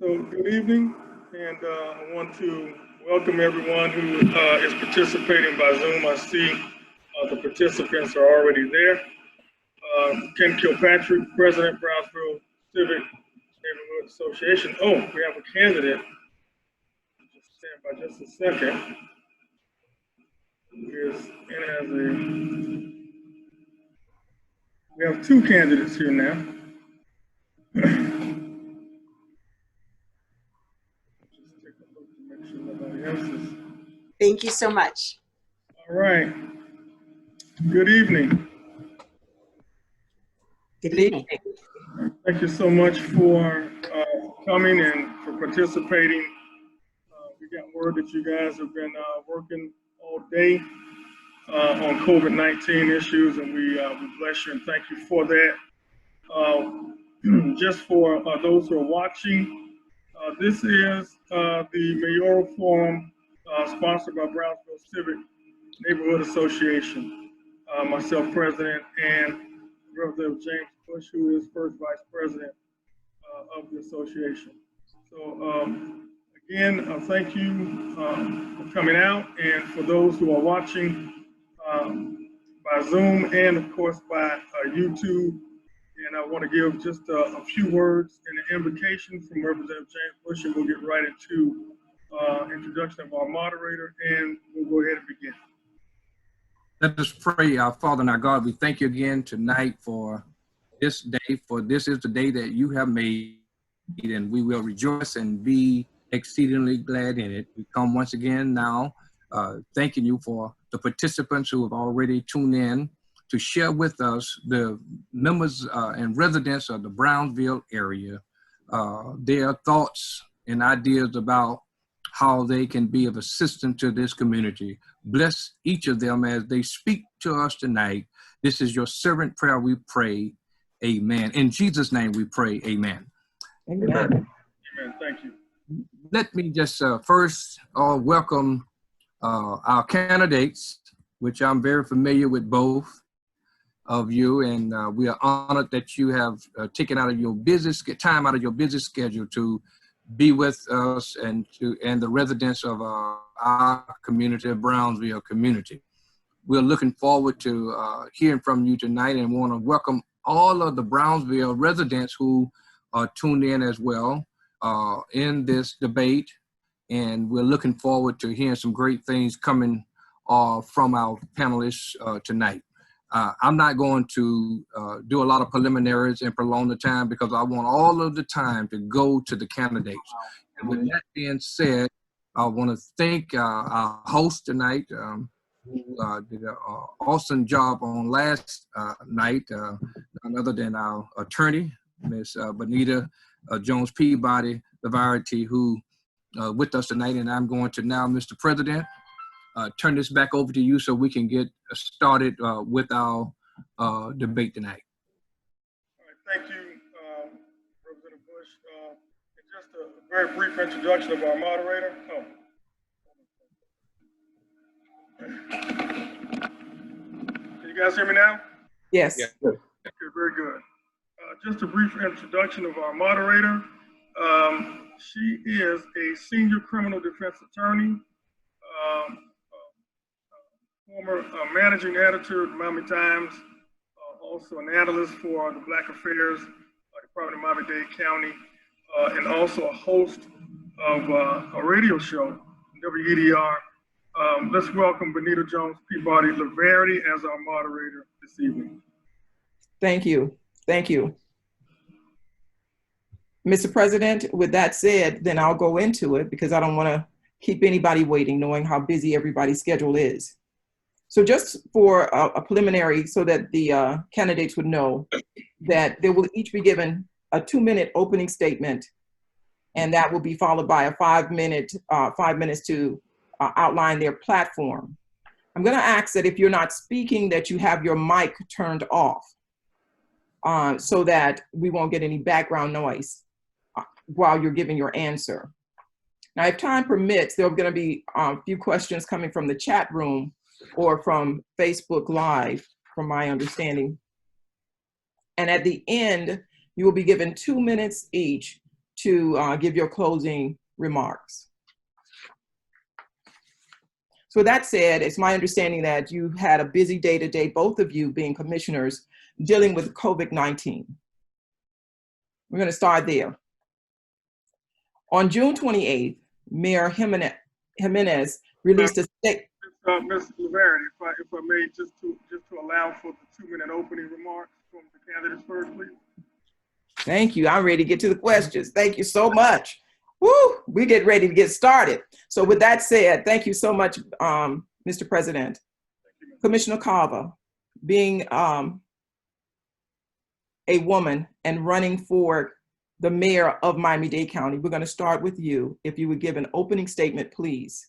So good evening, and I want to welcome everyone who is participating by Zoom. I see the participants are already there. Ken Kilpatrick, President, Brownsville Civic Neighborhood Association. Oh, we have a candidate. Just stand by just a second. We have two candidates here now. Thank you so much. All right. Good evening. Good evening. Thank you so much for coming and for participating. We got word that you guys have been working all day on COVID-19 issues, and we bless you and thank you for that. Just for those who are watching, this is the Mayoral Forum sponsored by Brownsville Civic Neighborhood Association. Myself, President, and Representative James Bush, who is first Vice President of the association. So again, thank you for coming out, and for those who are watching by Zoom and of course by YouTube. And I want to give just a few words and an invocation from Representative James Bush, and we'll get right into introduction of our moderator, and we'll go ahead and begin. Let us pray. Our Father and our God, we thank you again tonight for this day, for this is the day that you have made, and we will rejoice and be exceedingly glad in it. We come once again now, thanking you for the participants who have already tuned in to share with us, the members and residents of the Brownsville area, their thoughts and ideas about how they can be of assistance to this community. Bless each of them as they speak to us tonight. This is your servant prayer we pray. Amen. In Jesus' name we pray. Amen. Amen. Amen. Thank you. Let me just first welcome our candidates, which I'm very familiar with both of you, and we are honored that you have taken out of your time out of your busy schedule to be with us and the residents of our community, Brownsville community. We're looking forward to hearing from you tonight, and want to welcome all of the Brownsville residents who are tuned in as well in this debate. And we're looking forward to hearing some great things coming from our panelists tonight. I'm not going to do a lot of preliminaries and prolong the time, because I want all of the time to go to the candidates. And with that being said, I want to thank our host tonight, who did an awesome job on last night, none other than our attorney, Ms. Bonita Jones Peabody, the Variety, who with us tonight. And I'm going to now, Mr. President, turn this back over to you so we can get started with our debate tonight. All right, thank you, Representative Bush. And just a very brief introduction of our moderator. Can you guys hear me now? Yes. Yeah. Okay, very good. Just a brief introduction of our moderator. She is a senior criminal defense attorney, former managing editor of Miami Times, also an analyst for the Black Affairs Department of Miami-Dade County, and also a host of a radio show, WEDR. Let's welcome Bonita Jones Peabody Laverty as our moderator this evening. Thank you. Thank you. Mr. President, with that said, then I'll go into it, because I don't want to keep anybody waiting, knowing how busy everybody's schedule is. So just for a preliminary, so that the candidates would know that they will each be given a 2-minute opening statement, and that will be followed by a 5 minutes to outline their platform. I'm going to ask that if you're not speaking, that you have your mic turned off, so that we won't get any background noise while you're giving your answer. Now, if time permits, there are going to be a few questions coming from the chat room or from Facebook Live, from my understanding. And at the end, you will be given 2 minutes each to give your closing remarks. So with that said, it's my understanding that you had a busy day today, both of you being commissioners, dealing with COVID-19. We're going to start there. On June 28th, Mayor Jimenez released a statement. Ms. Laverne, if I may, just to allow for the 2-minute opening remarks from the candidates first, please. Thank you. I'm ready to get to the questions. Thank you so much. Woo, we get ready to get started. So with that said, thank you so much, Mr. President. Commissioner Carver, being a woman and running for the mayor of Miami-Dade County, we're going to start with you. If you would give an opening statement, please.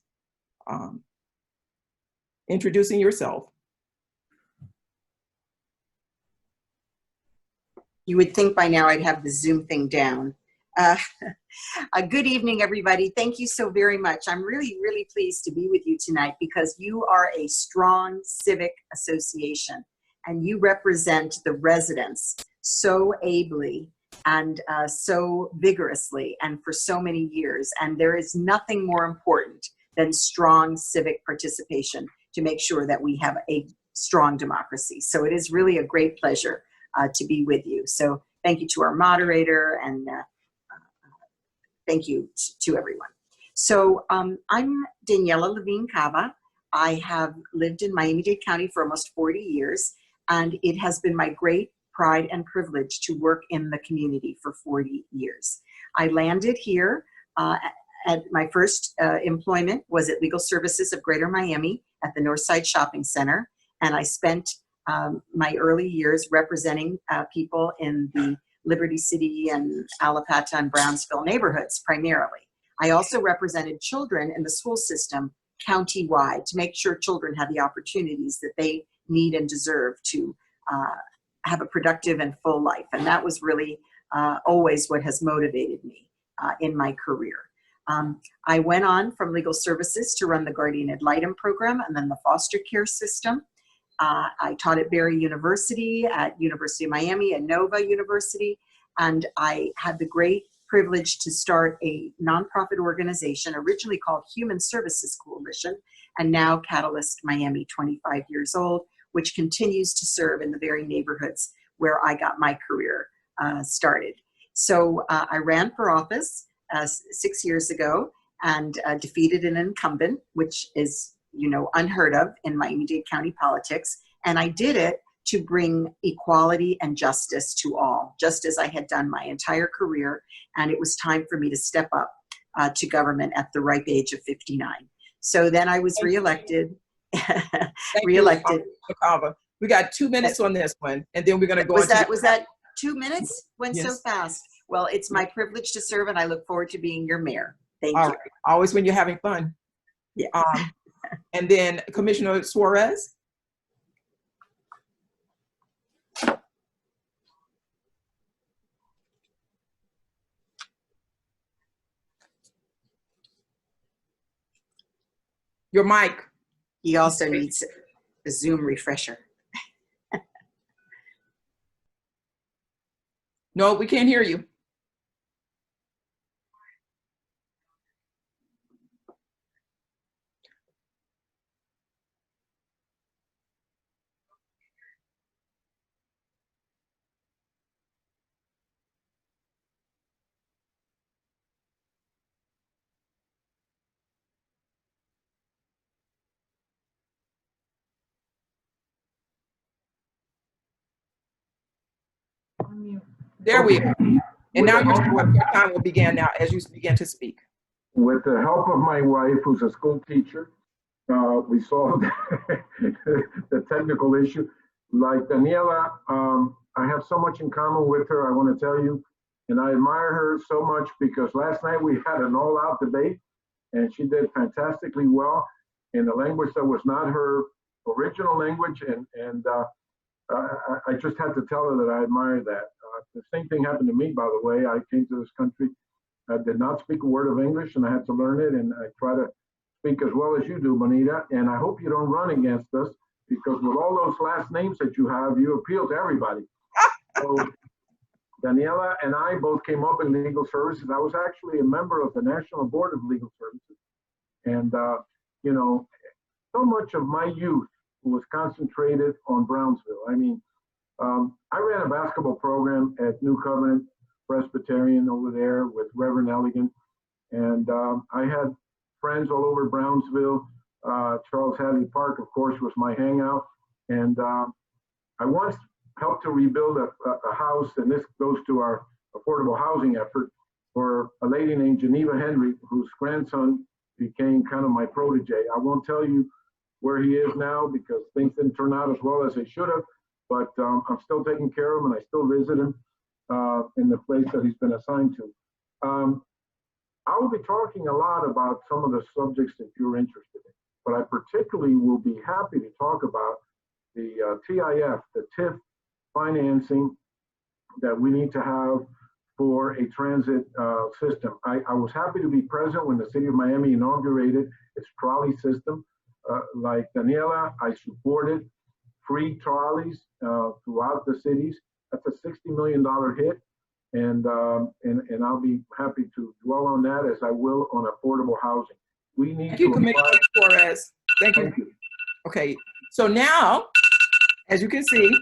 Introducing yourself. You would think by now I'd have the Zoom thing down. Good evening, everybody. Thank you so very much. I'm really, really pleased to be with you tonight because you are a strong civic association and you represent the residents so ably and so vigorously and for so many years. And there is nothing more important than strong civic participation to make sure that we have a strong democracy. So it is really a great pleasure to be with you. So thank you to our moderator and thank you to everyone. So I'm Daniela Levine Cava. I have lived in Miami-Dade County for almost 40 years, and it has been my great pride and privilege to work in the community for 40 years. I landed here at my first employment was at Legal Services of Greater Miami at the Northside Shopping Center, and I spent my early years representing people in the Liberty City and Alapata and Brownsville neighborhoods primarily. I also represented children in the school system county-wide to make sure children have the opportunities that they need and deserve to have a productive and full life. And that was really always what has motivated me in my career. I went on from Legal Services to run the Guardian Ad Litem program and then the foster care system. I taught at Barry University, at University of Miami, and Nova University, and I had the great privilege to start a nonprofit organization originally called Human Services Coalition, and now Catalyst Miami, 25 years old, which continues to serve in the very neighborhoods where I got my career started. So I ran for office 6 years ago and defeated an incumbent, which is unheard of in Miami-Dade County politics. And I did it to bring equality and justice to all, just as I had done my entire career. And it was time for me to step up to government at the ripe age of 59. So then I was reelected. Reelected. We got 2 minutes on this one, and then we're going to go. Was that 2 minutes? Went Yes. so fast. Well, it's my privilege to serve, and I look forward to being your mayor. Thank All you. right. Always when you're having fun. Yeah. And then Commissioner Suarez. Your mic. He also needs a Zoom refresher. No, we can't hear you. There we are. And now your time will begin now as you begin to speak. With the help of my wife, who's a school teacher, we solved the technical issue. Like Daniela, I have so much in common with her, I want to tell you. And I admire her so much because last night we had an all-out debate and she did fantastically well in a language that was not her original language. And I just had to tell her that I admire that. The same thing happened to me, by the way. I came to this country, I did not speak a word of English and I had to learn it. And I try to speak as well as you do, Bonita. And I hope you don't run against us because with all those last names that you have, you appeal to everybody. So Daniela and I both came up in legal services. I was actually a member of the National Board of Legal Services. And, you know, so much of my youth was concentrated on Brownsville. I mean, I ran a basketball program at New Covenant Presbyterian over there with Reverend Elegant. And I had friends all over Brownsville. Charles Hadley Park, of course, was my hangout. And I once helped to rebuild a house, and this goes to our affordable housing effort, for a lady named Geneva Henry, whose grandson became kind of my protege. I won't tell you where he is now because things didn't turn out as well as they should have, but I'm still taking care of him and I still visit him in the place that he's been assigned to. I will be talking a lot about some of the subjects that you're interested in, but I particularly will be happy to talk about the TIF, the TIF financing that we need to have for a transit system. I was happy to be present when the city of Miami inaugurated its trolley system. Like Daniela, I supported free trolleys throughout the cities. That's a $60 million hit. And I'll be happy to dwell on that as I will on affordable housing. We need Thank you, to Commissioner Torres. Thank you. Thank you. Okay, so now, as you can see,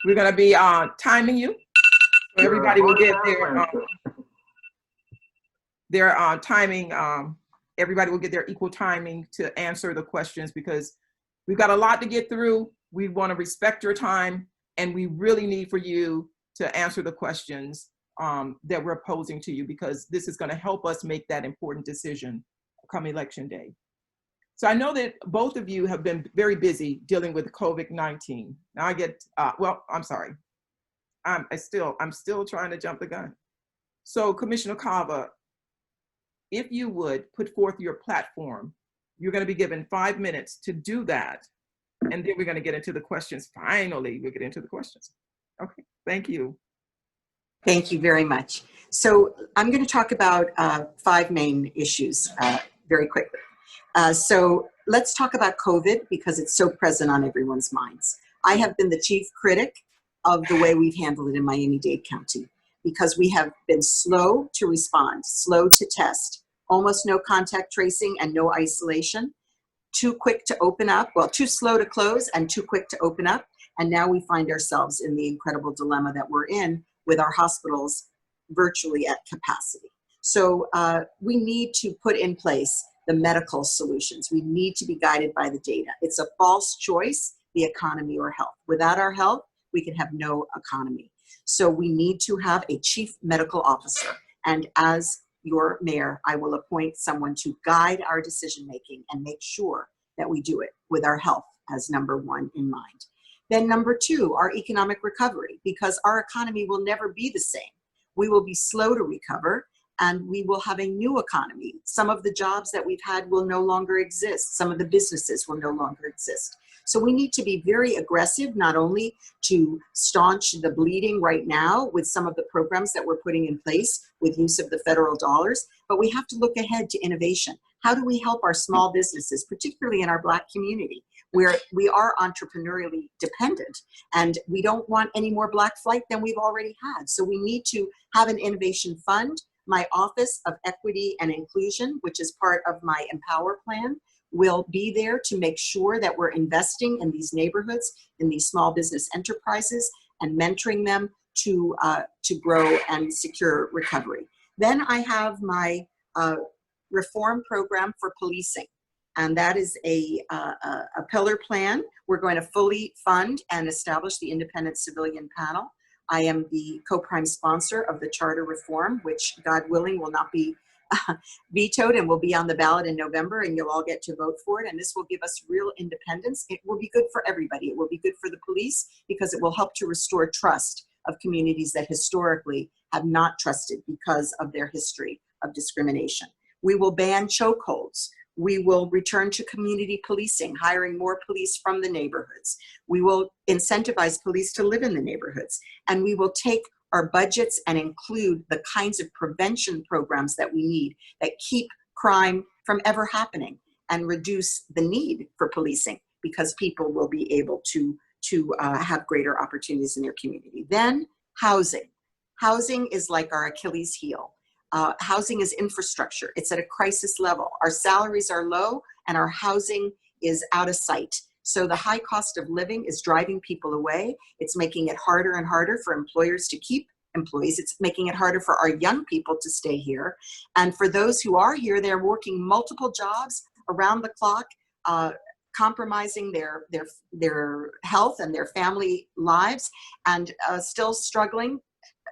we're going to be timing you. So everybody will get their timing. Everybody will get their equal timing to answer the questions because we've got a lot to get through. We want to respect your time, and we really need for you to answer the questions that we're posing to you because this is going to help us make that important decision come election day. So I know that both of you have been very busy dealing with COVID-19. Now I get, well, I'm sorry. I'm still trying to jump the gun. So Commissioner Cava, if you would put forth your platform, you're going to be given 5 minutes to do that. And then we're going to get into the questions. Finally, we'll get into the questions. Okay, thank you. Thank you very much. So I'm going to talk about 5 main issues very quickly. So let's talk about COVID because it's so present on everyone's minds. I have been the chief critic of the way we've handled it in Miami-Dade County because we have been slow to respond, slow to test, almost no contact tracing and no isolation, too quick to open up, well, too slow to close and too quick to open up. And now we find ourselves in the incredible dilemma that we're in with our hospitals virtually at capacity. So we need to put in place the medical solutions. We need to be guided by the data. It's a false choice, the economy or health. Without our health, we can have no economy. So we need to have a chief medical officer. And as your mayor, I will appoint someone to guide our decision-making and make sure that we do it with our health as number 1 in mind. Then number 2, our economic recovery, because our economy will never be the same. We will be slow to recover and we will have a new economy. Some of the jobs that we've had will no longer exist. Some of the businesses will no longer exist. So we need to be very aggressive, not only to staunch the bleeding right now with some of the programs that we're putting in place with use of the federal dollars, but we have to look ahead to innovation. How do we help our small businesses, particularly in our Black community, where we are entrepreneurially dependent and we don't want any more Black flight than we've already had. So we need to have an innovation fund. My Office of Equity and Inclusion, which is part of my Empower plan, will be there to make sure that we're investing in these neighborhoods, in these small business enterprises, and mentoring them to grow and secure recovery. Then I have my reform program for policing, and that is a pillar plan. We're going to fully fund and establish the independent civilian panel. I am the co-prime sponsor of the charter reform, which God willing will not be vetoed and will be on the ballot in November, and you'll all get to vote for it. And this will give us real independence. It will be good for everybody. It will be good for the police because it will help to restore trust of communities that historically have not trusted because of their history of discrimination. We will ban chokeholds. We will return to community policing, hiring more police from the neighborhoods. We will incentivize police to live in the neighborhoods. And we will take our budgets and include the kinds of prevention programs that we need that keep crime from ever happening and reduce the need for policing because people will be able to have greater opportunities in their community. Then housing. Housing is like our Achilles heel. Housing is infrastructure. It's at a crisis level. Our salaries are low and our housing is out of sight. So the high cost of living is driving people away. It's making it harder and harder for employers to keep employees. It's making it harder for our young people to stay here. And for those who are here, they're working multiple jobs around the clock, compromising their health and their family lives, and still struggling.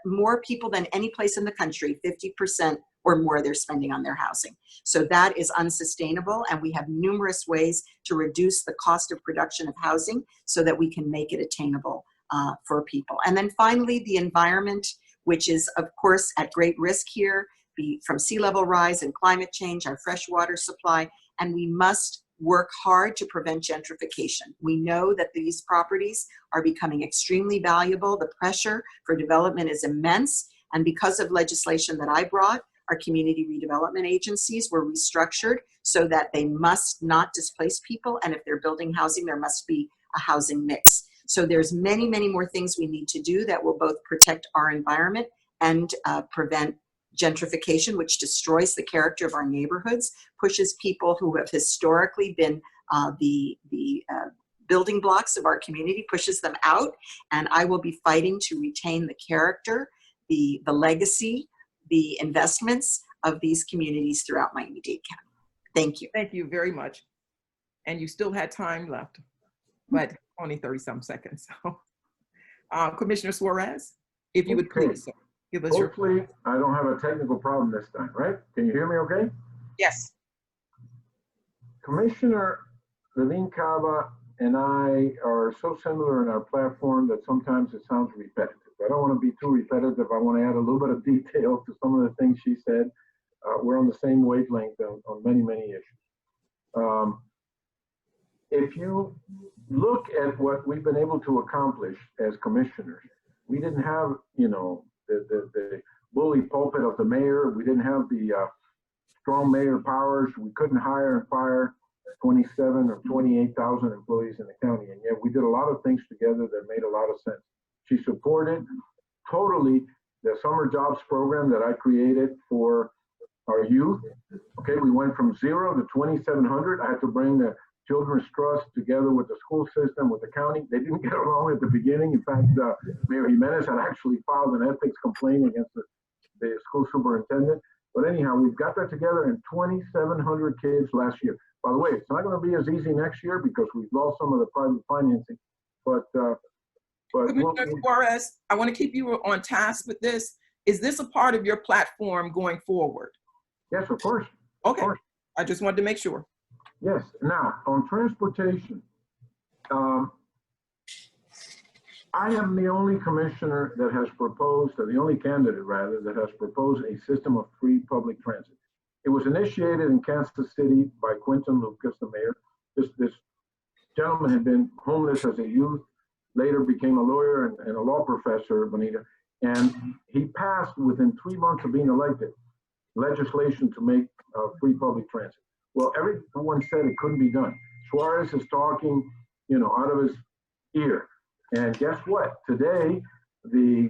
More people than any place in the country, 50% or more they're spending on their housing. So that is unsustainable, and we have numerous ways to reduce the cost of production of housing so that we can make it attainable for people. And then finally, the environment, which is of course at great risk here, from sea level rise and climate change, our fresh water supply, and we must work hard to prevent gentrification. We know that these properties are becoming extremely valuable. The pressure for development is immense. And because of legislation that I brought, our community redevelopment agencies were restructured so that they must not displace people. And if they're building housing, there must be a housing mix. So there's many, many more things we need to do that will both protect our environment and prevent gentrification, which destroys the character of our neighborhoods, pushes people who have historically been the building blocks of our community, pushes them out. And I will be fighting to retain the character, the legacy, the investments of these communities throughout Miami-Dade County. Thank you. Thank you very much. And you still had time left, but only 30-some seconds. So, Commissioner Suarez, if you would please give us your. Hopefully, I don't have a technical problem this time, right? Can you hear me okay? Yes. Commissioner Levine Cava and I are so similar in our platform that sometimes it sounds repetitive. I don't want to be too repetitive. I want to add a little bit of detail to some of the things she said. We're on the same wavelength on many, many issues. If you look at what we've been able to accomplish as commissioners, we didn't have, the bully pulpit of the mayor. We didn't have the strong mayor powers. We couldn't hire and fire 27 or 28,000 employees in the county. And yet we did a lot of things together that made a lot of sense. She supported totally the summer jobs program that I created for our youth. Okay, we went from 0 to 2,700. I had to bring the Children's Trust together with the school system, with the county. They didn't get along at the beginning. In fact, Mayor Jimenez had actually filed an ethics complaint against the school superintendent. But anyhow, we've got that together, and 2,700 kids last year. By the way, it's not going to be as easy next year because we've lost some of the private financing. But Commissioner Suarez, I want to keep you on task with this. Is this a part of your platform going forward? Yes, of course. Okay. Of course. I just wanted to make sure. Yes. Now, on transportation, I am the only commissioner that has proposed, or the only candidate rather, that has proposed a system of free public transit. It was initiated in Kansas City by Quentin Lucas, the mayor. This gentleman had been homeless as a youth, later became a lawyer and a law professor, Bonita, and he passed within 3 months of being elected legislation to make free public transit. Well, everyone said it couldn't be done. Suarez is talking, out of his ear. And guess what? Today, the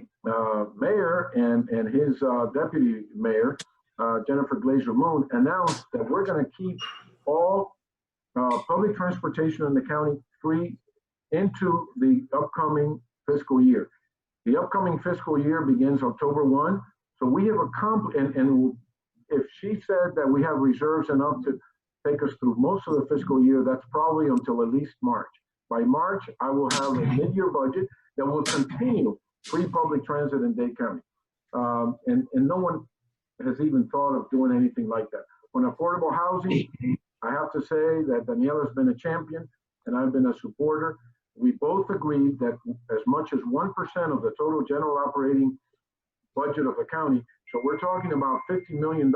mayor and his deputy mayor, Jennifer Glazer Moon, announced that we're going to keep all public transportation in the county free into the upcoming fiscal year. The upcoming fiscal year begins October 1. So we have accomplished, and if she said that we have reserves enough to take us through most of the fiscal year, that's probably until at least March. By March, I will have a mid-year budget that will continue free public transit in Dade County. And no one has even thought of doing anything like that. On affordable housing, I have to say that Daniela's been a champion and I've been a supporter. We both agreed that as much as 1% of the total general operating budget of the county, so we're talking about $50 million,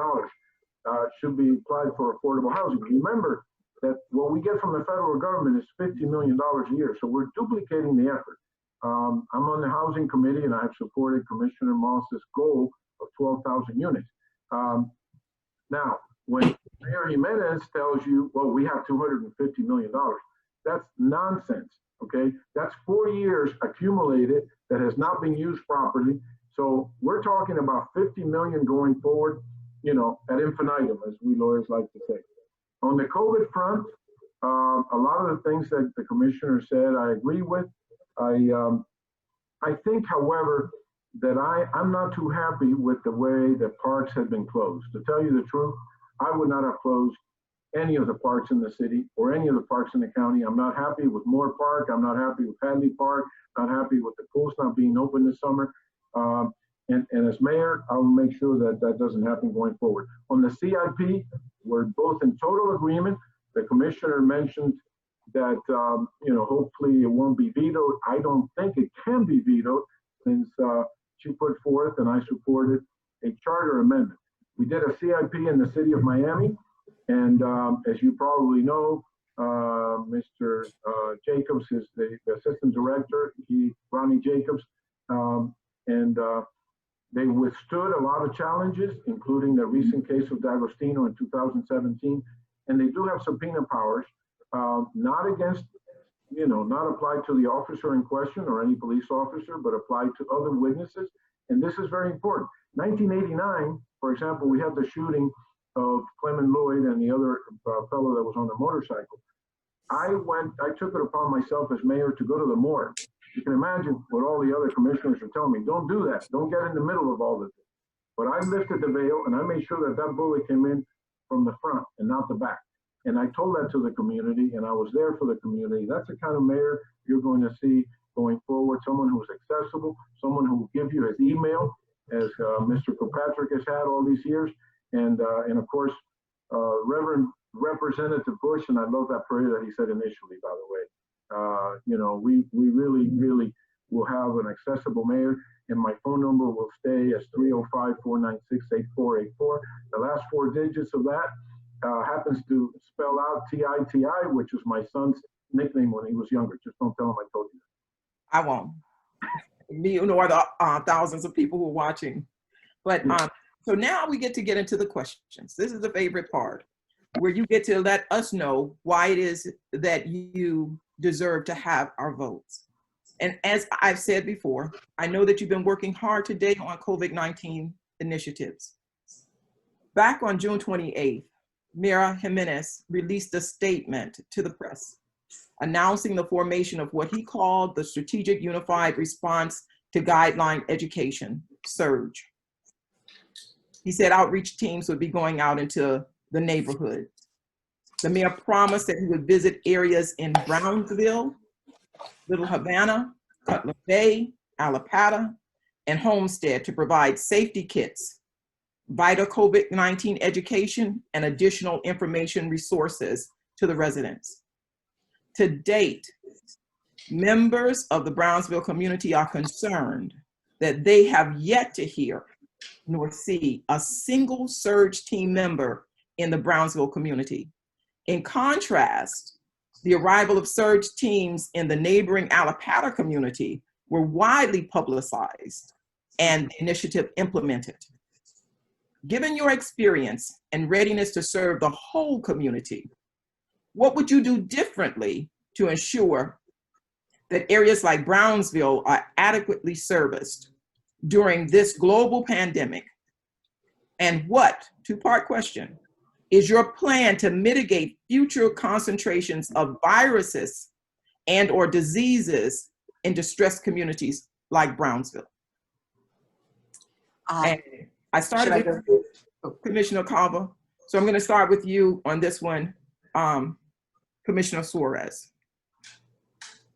should be applied for affordable housing. Remember that what we get from the federal government is $50 million a year, so we're duplicating the effort. I'm on the housing committee and I have supported Commissioner Moss's goal of 12,000 units. Now, when Mayor Jimenez tells you, well, we have $250 million, that's nonsense, okay? That's 4 years accumulated that has not been used properly. So we're talking about 50 million going forward, you know, ad infinitum, as we lawyers like to say. On the COVID front, a lot of the things that the commissioner said, I agree with. I think, however, that I'm not too happy with the way that parks have been closed. To tell you the truth, I would not have closed any of the parks in the city or any of the parks in the county. I'm not happy with Moore Park. I'm not happy with Hadley Park. Not happy with the pools not being open this summer. And as mayor, I will make sure that that doesn't happen going forward. On the CIP, we're both in total agreement. The commissioner mentioned that, you know, hopefully it won't be vetoed. I don't think it can be vetoed since she put forth, and I supported, a charter amendment. We did a CIP in the city of Miami, and as you probably know, Mr. Jacobs is the assistant director, Ronnie Jacobs, and they withstood a lot of challenges, including the recent case of D'Agostino in 2017, and they do have subpoena powers, not against, you know, not applied to the officer in question or any police officer, but applied to other witnesses. And this is very important. 1989, for example, we had the shooting of Clement Lloyd and the other fellow that was on the motorcycle. I took it upon myself as mayor to go to the morgue. You can imagine what all the other commissioners are telling me. Don't do that. Don't get in the middle of all this. But I lifted the veil and I made sure that that bullet came in from the front and not the back. And I told that to the community, and I was there for the community. That's the kind of mayor you're going to see going forward, someone who's accessible, someone who will give you his email, as Mr. Kilpatrick has had all these years. And of course, Representative Bush, and I love that prayer that he said initially, by the way. You know, we really, really will have an accessible mayor, and my phone number will stay as 305-496-8484. The last 4 digits of that happens to spell out TITI, which was my son's nickname when he was younger. Just don't tell him I told you. I won't. Me nor the thousands of people who are watching. But so now we get into the questions. This is the favorite part, where you get to let us know why it is that you deserve to have our votes. And as I've said before, I know that you've been working hard today on COVID-19 initiatives. Back on June 28th, Mayor Jimenez released a statement to the press announcing the formation of what he called the Strategic Unified Response to Guideline Education, SURGE. He said outreach teams would be going out into the neighborhood. The mayor promised that he would visit areas in Brownsville, Little Havana, Cutler Bay, Alapata, and Homestead to provide safety kits, vital COVID-19 education, and additional information resources to the residents. To date, members of the Brownsville community are concerned that they have yet to hear nor see a single SURGE team member in the Brownsville community. In contrast, the arrival of SURGE teams in the neighboring Alapata community were widely publicized and the initiative implemented. Given your experience and readiness to serve the whole community, what would you do differently to ensure that areas like Brownsville are adequately serviced during this global pandemic? And what, two-part question, is your plan to mitigate future concentrations of viruses and or diseases in distressed communities like Brownsville? And I started with Commissioner Carver, so I'm going to start with you on this one, Commissioner Suarez.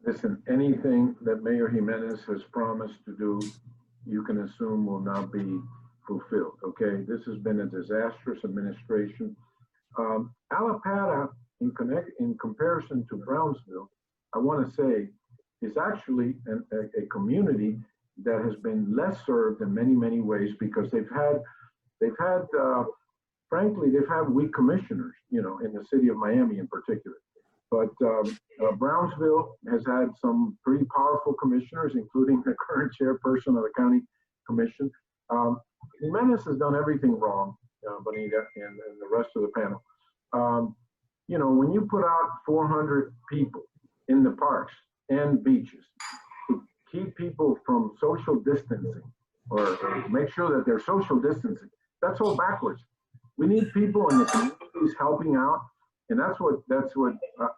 Listen, anything that Mayor Jimenez has promised to do, you can assume will not be fulfilled, okay? This has been a disastrous administration. Alapata, in comparison to Brownsville, I want to say, is actually a community that has been less served in many, many ways because frankly, they've had weak commissioners, you know, in the city of Miami in particular. But Brownsville has had some pretty powerful commissioners, including the current chairperson of the county commission. Jimenez has done everything wrong, Bonita and the rest of the panel. You know, when you put out 400 people in the parks and beaches to keep people from social distancing, or make sure that they're social distancing. That's all backwards. We need people in the communities helping out, and that's what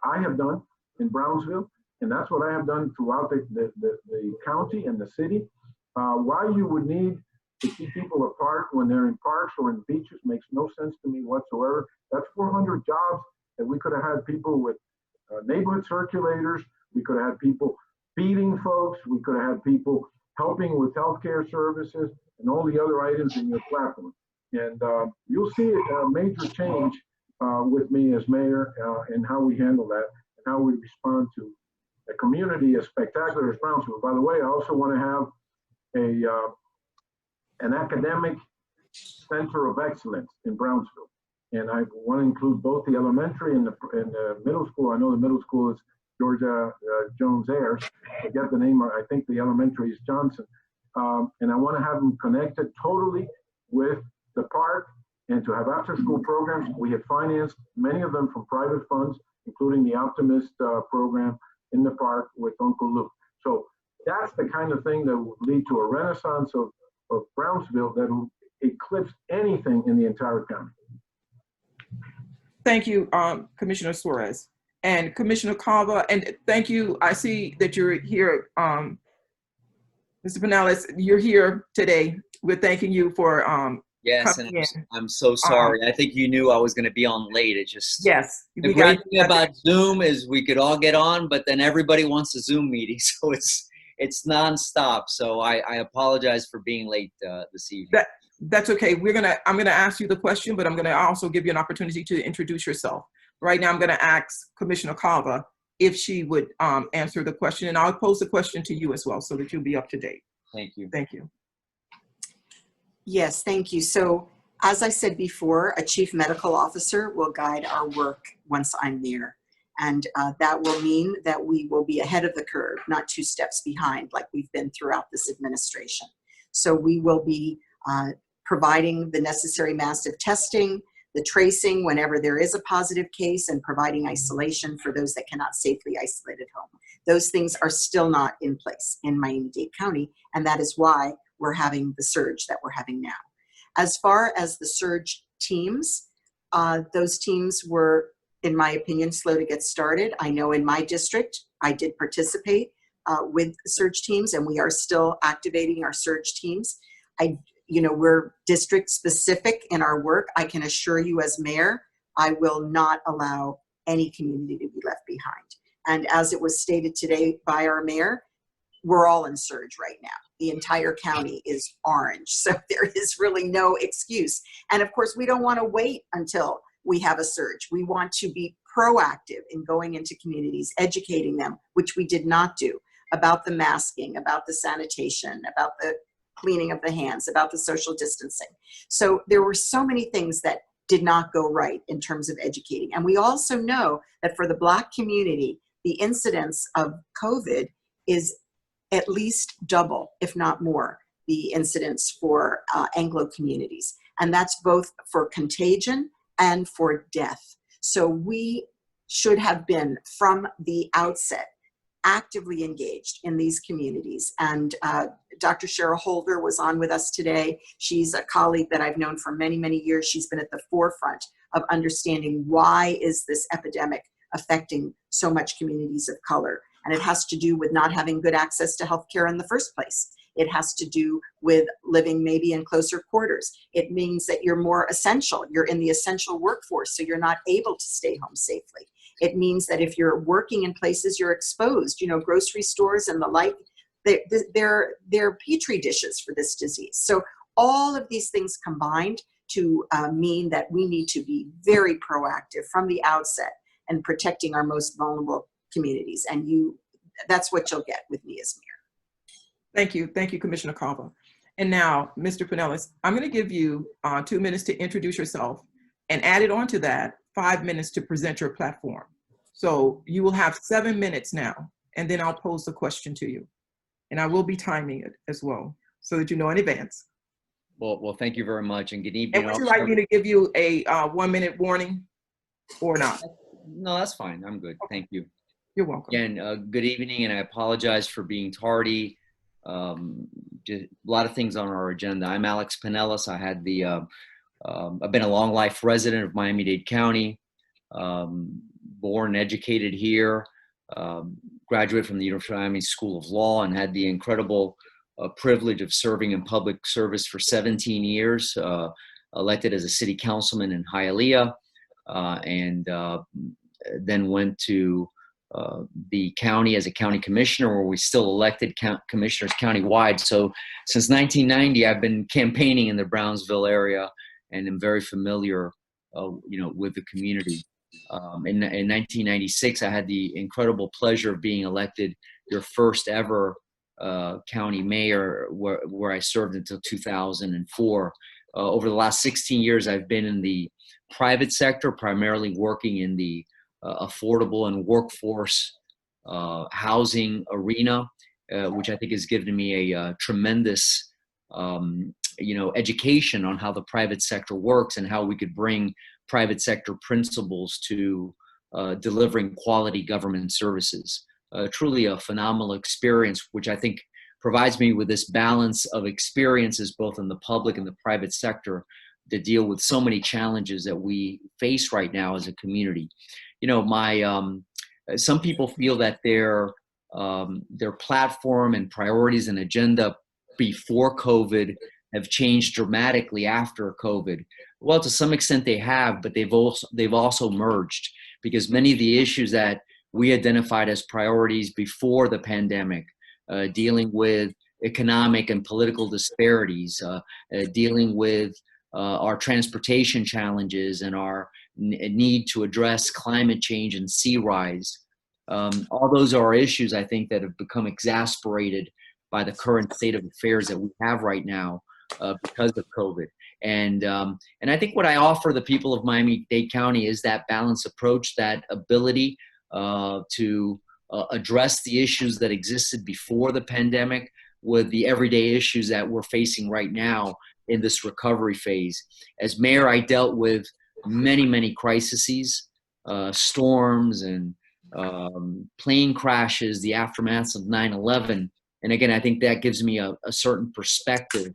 I have done in Brownsville, and that's what I have done throughout the county and the city. Why you would need to keep people apart when they're in parks or in beaches makes no sense to me whatsoever. That's 400 jobs that we could have had people with neighborhood circulators. We could have had people feeding folks. We could have had people helping with healthcare services and all the other items in your platform. And you'll see a major change with me as mayor in how we handle that and how we respond to a community as spectacular as Brownsville. By the way, I also want to have an academic center of excellence in Brownsville. And I want to include both the elementary and the middle school. I know the middle school is Georgia Jones Ayers. I forget the name. I think the elementary is Johnson. And I want to have them connected totally with the park and to have after-school programs. We have financed many of them from private funds, including the Optimist program in the park with Uncle Luke. So that's the kind of thing that will lead to a renaissance of Brownsville that will eclipse anything in the entire county. Thank you, Commissioner Suarez. And Commissioner Cava, and thank you. I see that you're here, Mr. Pinellas, you're here today. We're thanking you for yes, and I'm so sorry. I think you knew I was going to be on late. It just, yes. the great thing about Zoom is we could all get on, but then everybody wants a Zoom meeting, so it's nonstop. So I apologize for being late this evening. That's okay. I'm gonna ask you the question, but I'm gonna also give you an opportunity to introduce yourself. Right now, I'm gonna ask Commissioner Cava if she would answer the question, and I'll pose the question to you as well, so that you'll be up to date. Thank you. Thank you. Yes, thank you. So as I said before, a chief medical officer will guide our work once I'm there. And that will mean that we will be ahead of the curve, not 2 steps behind like we've been throughout this administration. So we will be providing the necessary massive testing, the tracing whenever there is a positive case, and providing isolation for those that cannot safely isolate at home. Those things are still not in place in Miami-Dade County, and that is why we're having the surge that we're having now. As far as the surge teams, those teams were, in my opinion, slow to get started. I know in my district, I did participate with surge teams, and we are still activating our surge teams. We're district specific in our work. I can assure you as mayor, I will not allow any community to be left behind. And as it was stated today by our mayor, we're all in surge right now. The entire county is orange. So there is really no excuse. And of course, we don't want to wait until we have a surge. We want to be proactive in going into communities, educating them, which we did not do, about the masking, about the sanitation, about the cleaning of the hands, about the social distancing. So there were so many things that did not go right in terms of educating. And we also know that for the Black community, the incidence of COVID is at least double, if not more, the incidence for Anglo communities. And that's both for contagion and for death. So we should have been, from the outset, actively engaged in these communities. And Dr. Cheryl Holder was on with us today. She's a colleague that I've known for many, many years. She's been at the forefront of understanding why is this epidemic affecting so much communities of color. And it has to do with not having good access to healthcare in the first place. It has to do with living maybe in closer quarters. It means that you're more essential. You're in the essential workforce, so you're not able to stay home safely. It means that if you're working in places you're exposed, grocery stores and the like, they're petri dishes for this disease. So all of these things combined to mean that we need to be very proactive from the outset in protecting our most vulnerable communities. And that's what you'll get with me as mayor. Thank you. Thank you, Commissioner Cava. And now, Mr. Pinellas, I'm going to give you 2 minutes to introduce yourself, and added on to that, 5 minutes to present your platform. So you will have 7 minutes now, and then I'll pose the question to you. And I will be timing it as well, so that you know in advance. Well, thank you very much, and good evening. And would you like me to give you a 1-minute warning or not? No, that's fine. I'm good. Thank you. You're welcome. Again, good evening, and I apologize for being tardy. just a lot of things on our agenda. I'm Alex Pinellas. I had the I've been a long life resident of Miami-Dade County, born and educated here, graduate from the University of Miami School of Law, and had the incredible privilege of serving in public service for 17 years, elected as a city councilman in Hialeah, and then went to the county as a county commissioner, where we still elected commissioners countywide. So since 1990, I've been campaigning in the Brownsville area and am very familiar, with the community. In 1996, I had the incredible pleasure of being elected your first ever county mayor, where I served until 2004. Over the last 16 years, I've been in the private sector, primarily working in the affordable and workforce housing arena, which I think has given me a tremendous, education on how the private sector works and how we could bring private sector principles to delivering quality government services. Truly a phenomenal experience, which I think provides me with this balance of experiences both in the public and the private sector to deal with so many challenges that we face right now as a community. Some people feel that their platform and priorities and agenda before COVID have changed dramatically after COVID. Well, to some extent they have, but they've also merged, because many of the issues that we identified as priorities before the pandemic, dealing with economic and political disparities, dealing with our transportation challenges and our need to address climate change and sea rise. All those are issues, I think, that have become exasperated by the current state of affairs that we have right now because of COVID. And I think what I offer the people of Miami-Dade County is that balanced approach, that ability to address the issues that existed before the pandemic with the everyday issues that we're facing right now in this recovery phase. As mayor, I dealt with many crises, storms and plane crashes, the aftermaths of 9/11. And again, I think that gives me a certain perspective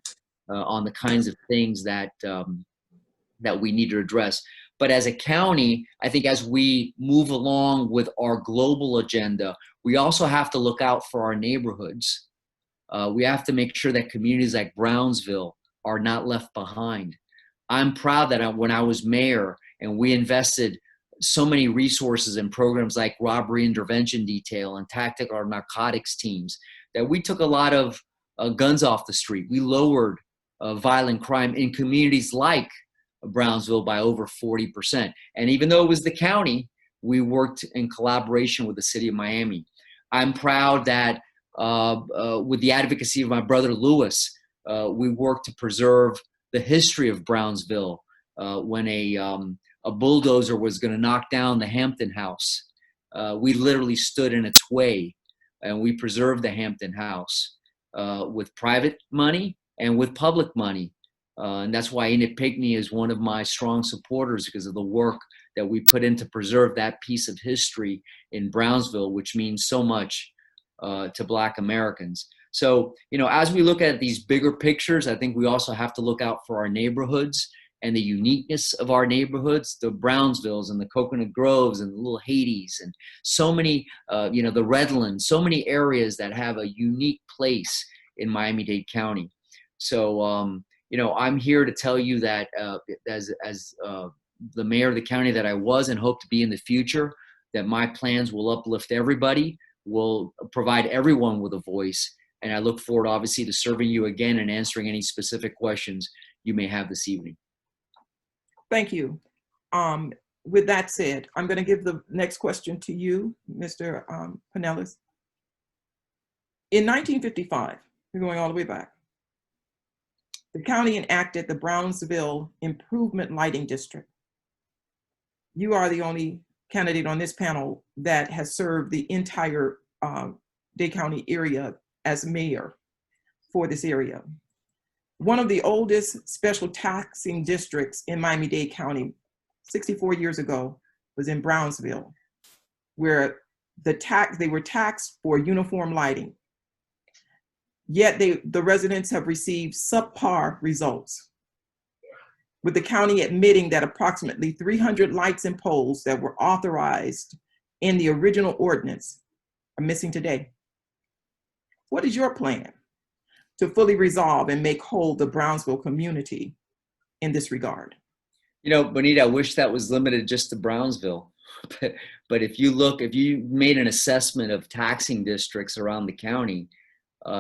on the kinds of things that we need to address. But as a county, I think as we move along with our global agenda, we also have to look out for our neighborhoods. We have to make sure that communities like Brownsville are not left behind. I'm proud that when I was mayor and we invested so many resources in programs like robbery intervention detail and tactical narcotics teams, that we took a lot of guns off the street. We lowered violent crime in communities like Brownsville by over 40%. And even though it was the county, we worked in collaboration with the city of Miami. I'm proud that with the advocacy of my brother Lewis, we worked to preserve the history of Brownsville when a bulldozer was going to knock down the Hampton House. We literally stood in its way, and we preserved the Hampton House with private money and with public money. And that's why Enid Pinkney is one of my strong supporters, because of the work that we put in to preserve that piece of history in Brownsville, which means so much to Black Americans. So, as we look at these bigger pictures, I think we also have to look out for our neighborhoods and the uniqueness of our neighborhoods, the Brownsvilles and the Coconut Groves and the Little Hades and so many, the Redlands, so many areas that have a unique place in Miami-Dade County. So, I'm here to tell you that as the mayor of the county that I was and hope to be in the future, that my plans will uplift everybody, will provide everyone with a voice. And I look forward, obviously, to serving you again and answering any specific questions you may have this evening. Thank you. With that said, I'm going to give the next question to you, Mr. Pinellas. In 1955, we're going all the way back, the county enacted the Brownsville Improvement Lighting District. You are the only candidate on this panel that has served the entire Dade County area as mayor for this area. One of the oldest special taxing districts in Miami-Dade County, 64 years ago, was in Brownsville, where they were taxed for uniform lighting. Yet the residents have received subpar results, with the county admitting that approximately 300 lights and poles that were authorized in the original ordinance are missing today. What is your plan to fully resolve and make whole the Brownsville community in this regard? You know, Bonita, I wish that was limited just to Brownsville. But if you made an assessment of taxing districts around the county,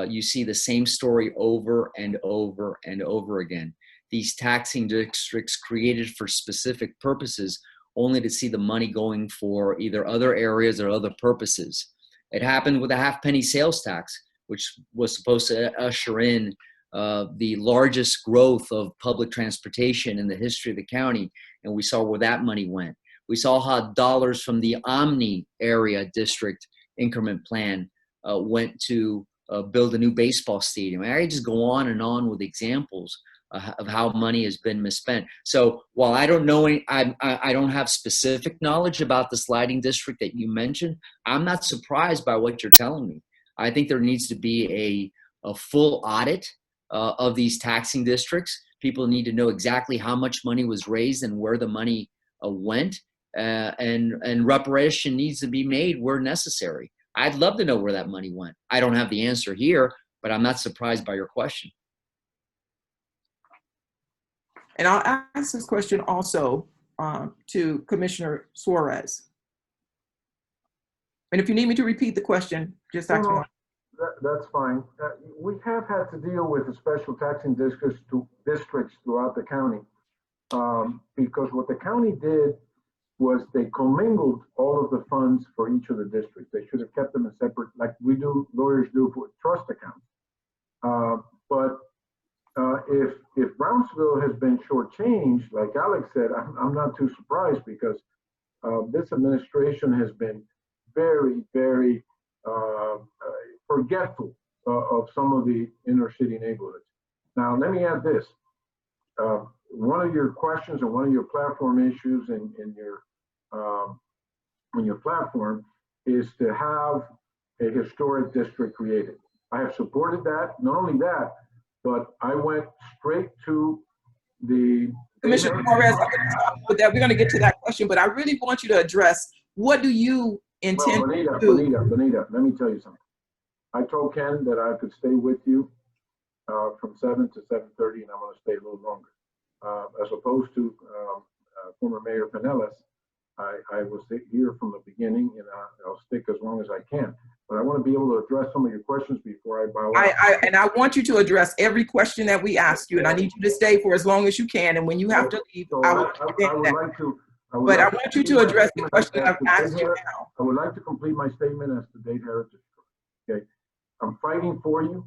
you see the same story over and over and over again. These taxing districts created for specific purposes, only to see the money going for either other areas or other purposes. It happened with the half-penny sales tax, which was supposed to usher in the largest growth of public transportation in the history of the county, and we saw where that money went. We saw how dollars from the Omni area district increment plan went to build a new baseball stadium. I just go on and on with examples of how money has been misspent. So while I don't know, I don't have specific knowledge about the sliding district that you mentioned, I'm not surprised by what you're telling me. I think there needs to be a full audit of these taxing districts. People need to know exactly how much money was raised and where the money went, and reparation needs to be made where necessary. I'd love to know where that money went. I don't have the answer here, but I'm not surprised by your question. And I'll ask this question also to Commissioner Suarez. And if you need me to repeat the question, just ask me. That's fine. We have had to deal with the special taxing districts throughout the county because what the county did was they commingled all of the funds for each of the districts. They should have kept them in separate, like lawyers do for trust accounts. But if Brownsville has been shortchanged, like Alex said, I'm not too surprised because this administration has been very, very forgetful of some of the inner city neighborhoods. Now, let me add this. One of your questions and one of your platform issues in your platform is to have a historic district created. I have supported that. Not only that, but I went straight to the Commissioner Torres, with that, we're going to get to that question, but I really want you to address, what do you intend to do? Bonita, let me tell you something. I told Ken that I could stay with you from 7 to 7:30, and I'm going to stay a little longer. As opposed to former Mayor Pinellas, I was here from the beginning, and I'll stick as long as I can. But I want to be able to address some of your questions before I bow out. And I want you to address every question that we ask you, and I need you to stay for as long as you can. And when you have to leave, I will understand that. But I want you to address the question I've asked you now. I would like to complete my statement as to Dade Heritage. Okay, I'm fighting for you.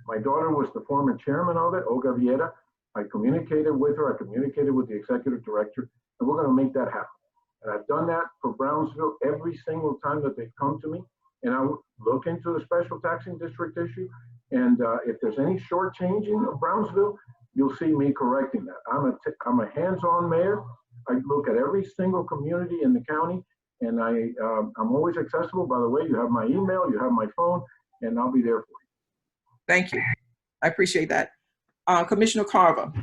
My daughter was the former chairman of it, Olga Viera. I communicated with her. I communicated with the executive director, and we're going to make that happen. And I've done that for Brownsville every single time that they've come to me. And I will look into the special taxing district issue. And if there's any shortchanging of Brownsville, you'll see me correcting that. I'm a hands-on mayor. I look at every single community in the county, and I'm always accessible. By the way, you have my email, you have my phone, and I'll be there for you. Thank you. I appreciate that. Commissioner Carver,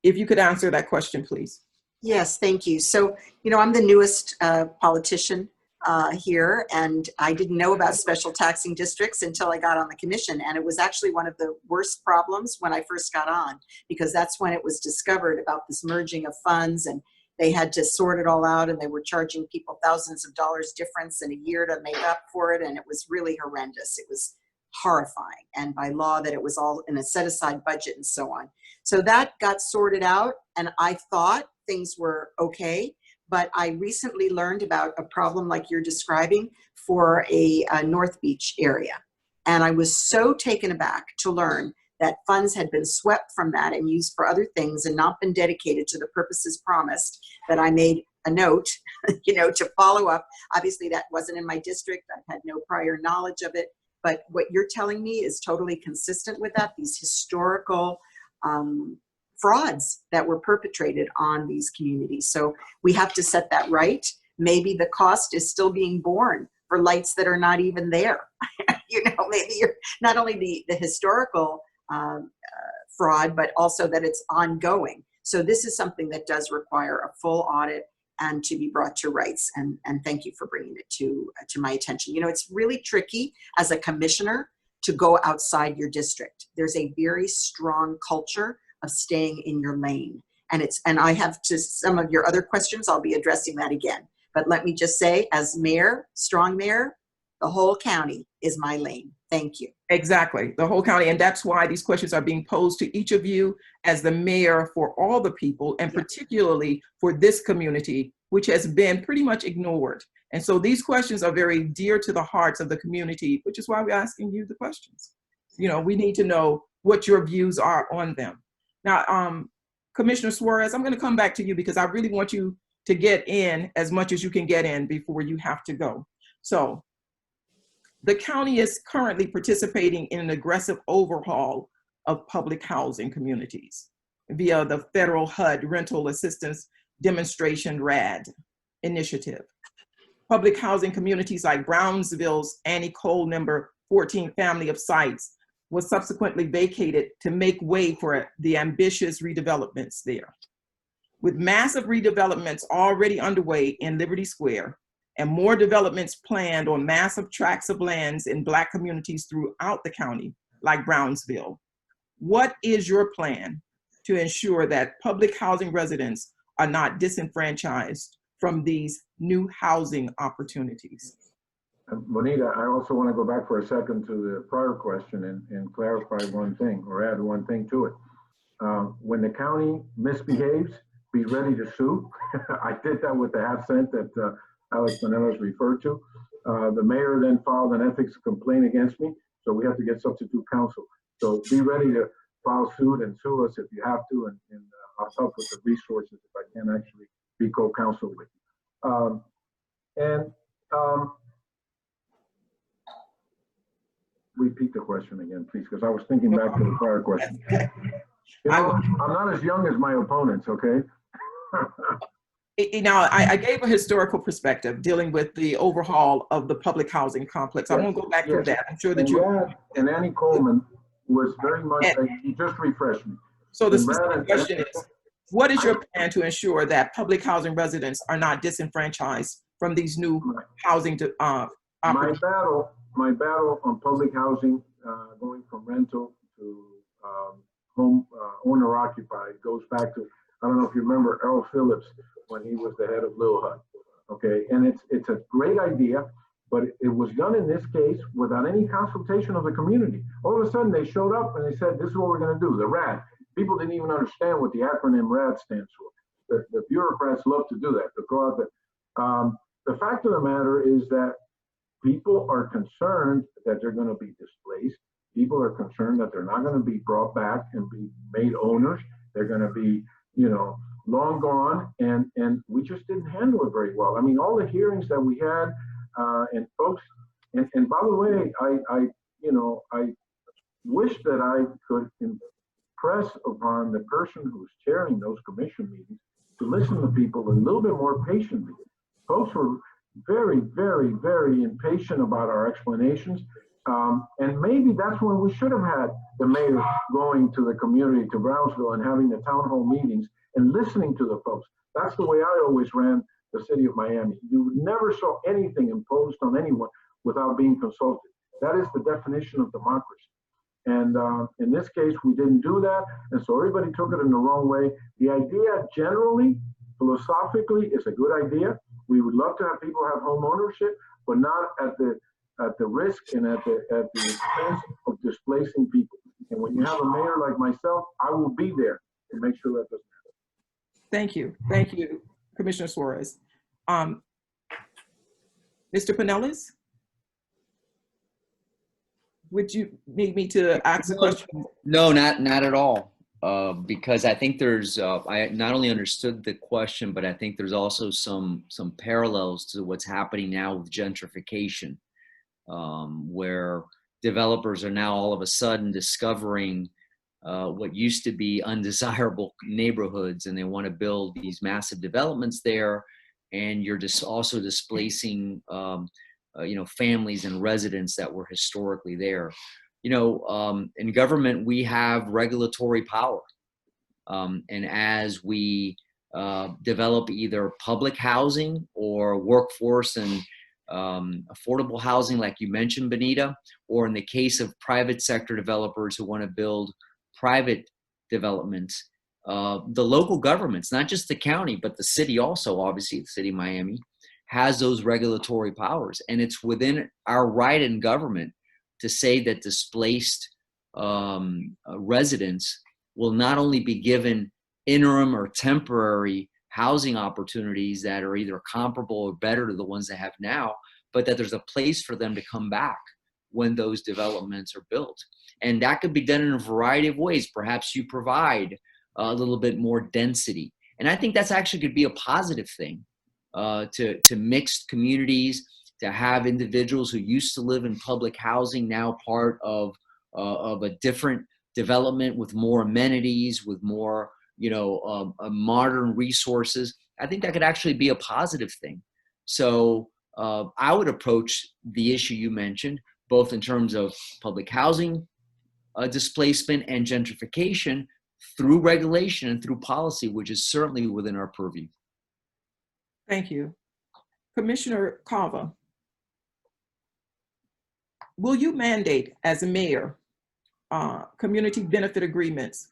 if you could answer that question, please. Yes, thank you. So, I'm the newest politician here, and I didn't know about special taxing districts until I got on the commission. And it was actually one of the worst problems when I first got on, because that's when it was discovered about this merging of funds, and they had to sort it all out, and they were charging people thousands of dollars difference in a year to make up for it. And it was really horrendous. It was horrifying. And by law that it was all in a set aside budget and so on. So that got sorted out, and I thought things were okay. But I recently learned about a problem like you're describing for a North Beach area. And I was so taken aback to learn that funds had been swept from that and used for other things and not been dedicated to the purposes promised, that I made a note, to follow up. Obviously that wasn't in my district. I had no prior knowledge of it. But what you're telling me is totally consistent with that, these historical frauds that were perpetrated on these communities. So we have to set that right. Maybe the cost is still being borne for lights that are not even there. Maybe you're not only the historical fraud, but also that it's ongoing. So this is something that does require a full audit and to be brought to rights. And thank you for bringing it to my attention. It's really tricky as a commissioner to go outside your district. There's a very strong culture of staying in your lane. And I have to some of your other questions, I'll be addressing that again. But let me just say, as mayor, strong mayor, the whole county is my lane. Thank you. Exactly, the whole county. And that's why these questions are being posed to each of you as the mayor for all the people, and particularly for this community, which has been pretty much ignored. And so these questions are very dear to the hearts of the community, which is why we're asking you the questions. We need to know what your views are on them. Now, Commissioner Suarez, I'm going to come back to you because I really want you to get in as much as you can get in before you have to go. So the county is currently participating in an aggressive overhaul of public housing communities via the federal HUD Rental Assistance Demonstration RAD initiative. Public housing communities like Brownsville's Annie Cole number 14 family of sites was subsequently vacated to make way for the ambitious redevelopments there. With massive redevelopments already underway in Liberty Square and more developments planned on massive tracts of lands in Black communities throughout the county, like Brownsville, what is your plan to ensure that public housing residents are not disenfranchised from these new housing opportunities? Bonita, I also want to go back for a second to the prior question and clarify one thing or add one thing to it. When the county misbehaves, be ready to sue. I did that with the half cent that Alex Manelas referred to. The mayor then filed an ethics complaint against me, so we have to get substitute counsel. So be ready to file suit and sue us if you have to, and I'll help with the resources if I can actually be co-counsel with you. Repeat the question again, please, because I was thinking back to the prior question. I'm not as young as my opponents, okay? Now, I gave a historical perspective dealing with the overhaul of the public housing complex. I won't go back to that. I'm sure that and Annie Coleman was very much, you just refreshed me. So the specific question is, what is your plan to ensure that public housing residents are not disenfranchised from these new housing opportunities? My battle on public housing, going from rental to home owner occupied, goes back to, I don't know if you remember Earl Phillips when he was the head of Little Hut. Okay, and it's a great idea, but it was done in this case without any consultation of the community. All of a sudden they showed up and they said, this is what we're going to do, the RAD. People didn't even understand what the acronym RAD stands for. The bureaucrats love to do that, to throw out that. The fact of the matter is that people are concerned that they're going to be displaced. People are concerned that they're not going to be brought back and be made owners. They're going to be, long gone. And we just didn't handle it very well. I mean, all the hearings that we had, and folks, and by the way, I wish that I could impress upon the person who's chairing those commission meetings to listen to people a little bit more patiently. Folks were very, very, very impatient about our explanations. And maybe that's when we should have had the mayor going to the community, to Brownsville, and having the town hall meetings and listening to the folks. That's the way I always ran the city of Miami. You never saw anything imposed on anyone without being consulted. That is the definition of democracy. And in this case, we didn't do that. And so everybody took it in the wrong way. The idea generally, philosophically, is a good idea. We would love to have people have home ownership, but not at the risk and at the expense of displacing people. And when you have a mayor like myself, I will be there to make sure that doesn't happen. Thank you, Commissioner Suarez. Mr. Pinellas, would you need me to ask a question? No, not at all. Because I think there's, I not only understood the question, but I think there's also some parallels to what's happening now with gentrification, where developers are now all of a sudden discovering what used to be undesirable neighborhoods, and they want to build these massive developments there, and you're just also displacing families and residents that were historically there. In government, we have regulatory power. And as we develop either public housing or workforce and affordable housing, like you mentioned, Benita, or in the case of private sector developers who want to build private developments, the local governments, not just the county, but the city also, obviously, the city of Miami, has those regulatory powers. And it's within our right in government to say that displaced residents will not only be given interim or temporary housing opportunities that are either comparable or better to the ones they have now, but that there's a place for them to come back when those developments are built. And that could be done in a variety of ways. Perhaps you provide a little bit more density. And I think that's actually could be a positive thing to mixed communities, to have individuals who used to live in public housing now part of a different development with more amenities, with more modern resources. I think that could actually be a positive thing. So I would approach the issue you mentioned, both in terms of public housing displacement and gentrification through regulation and through policy, which is certainly within our purview. Thank you. Commissioner Cava, will you mandate as a mayor community benefit agreements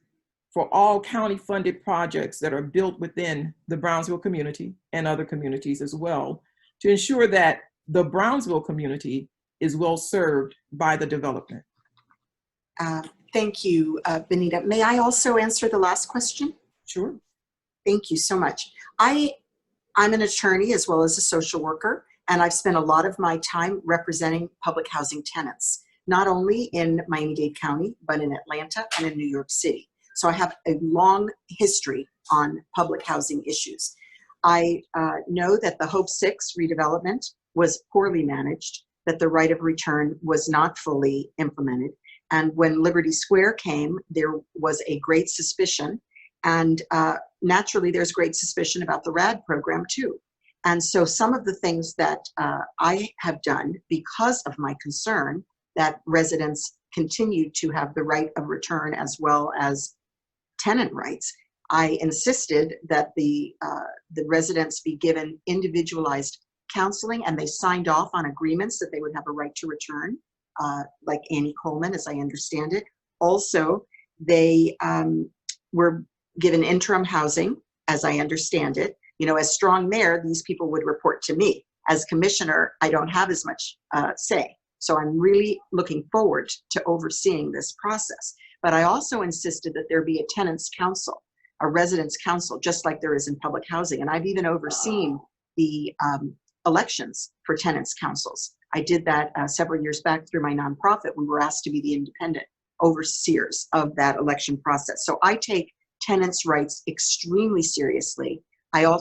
for all county-funded projects that are built within the Brownsville community and other communities as well, to ensure that the Brownsville community is well served by the development? Thank you, Benita. May I also answer the last question? Sure. Thank you so much. I'm an attorney as well as a social worker, and I've spent a lot of my time representing public housing tenants, not only in Miami-Dade County, but in Atlanta and in New York City. So I have a long history on public housing issues. I know that the Hope 6 redevelopment was poorly managed, that the right of return was not fully implemented. And when Liberty Square came, there was a great suspicion. And naturally, there's great suspicion about the RAD program too. And so some of the things that I have done because of my concern that residents continue to have the right of return as well as tenant rights, I insisted that the residents be given individualized counseling, and they signed off on agreements that they would have a right to return, like Annie Coleman, as I understand it. Also, they were given interim housing, as I understand it. As strong mayor, these people would report to me. As commissioner, I don't have as much say. So I'm really looking forward to overseeing this process. But I also insisted that there be a tenants council, a residents council, just like there is in public housing. And I've even overseen the elections for tenants councils. I did that several years back through my nonprofit. We were asked to be the independent overseers of that election process. So I take tenants' rights extremely seriously.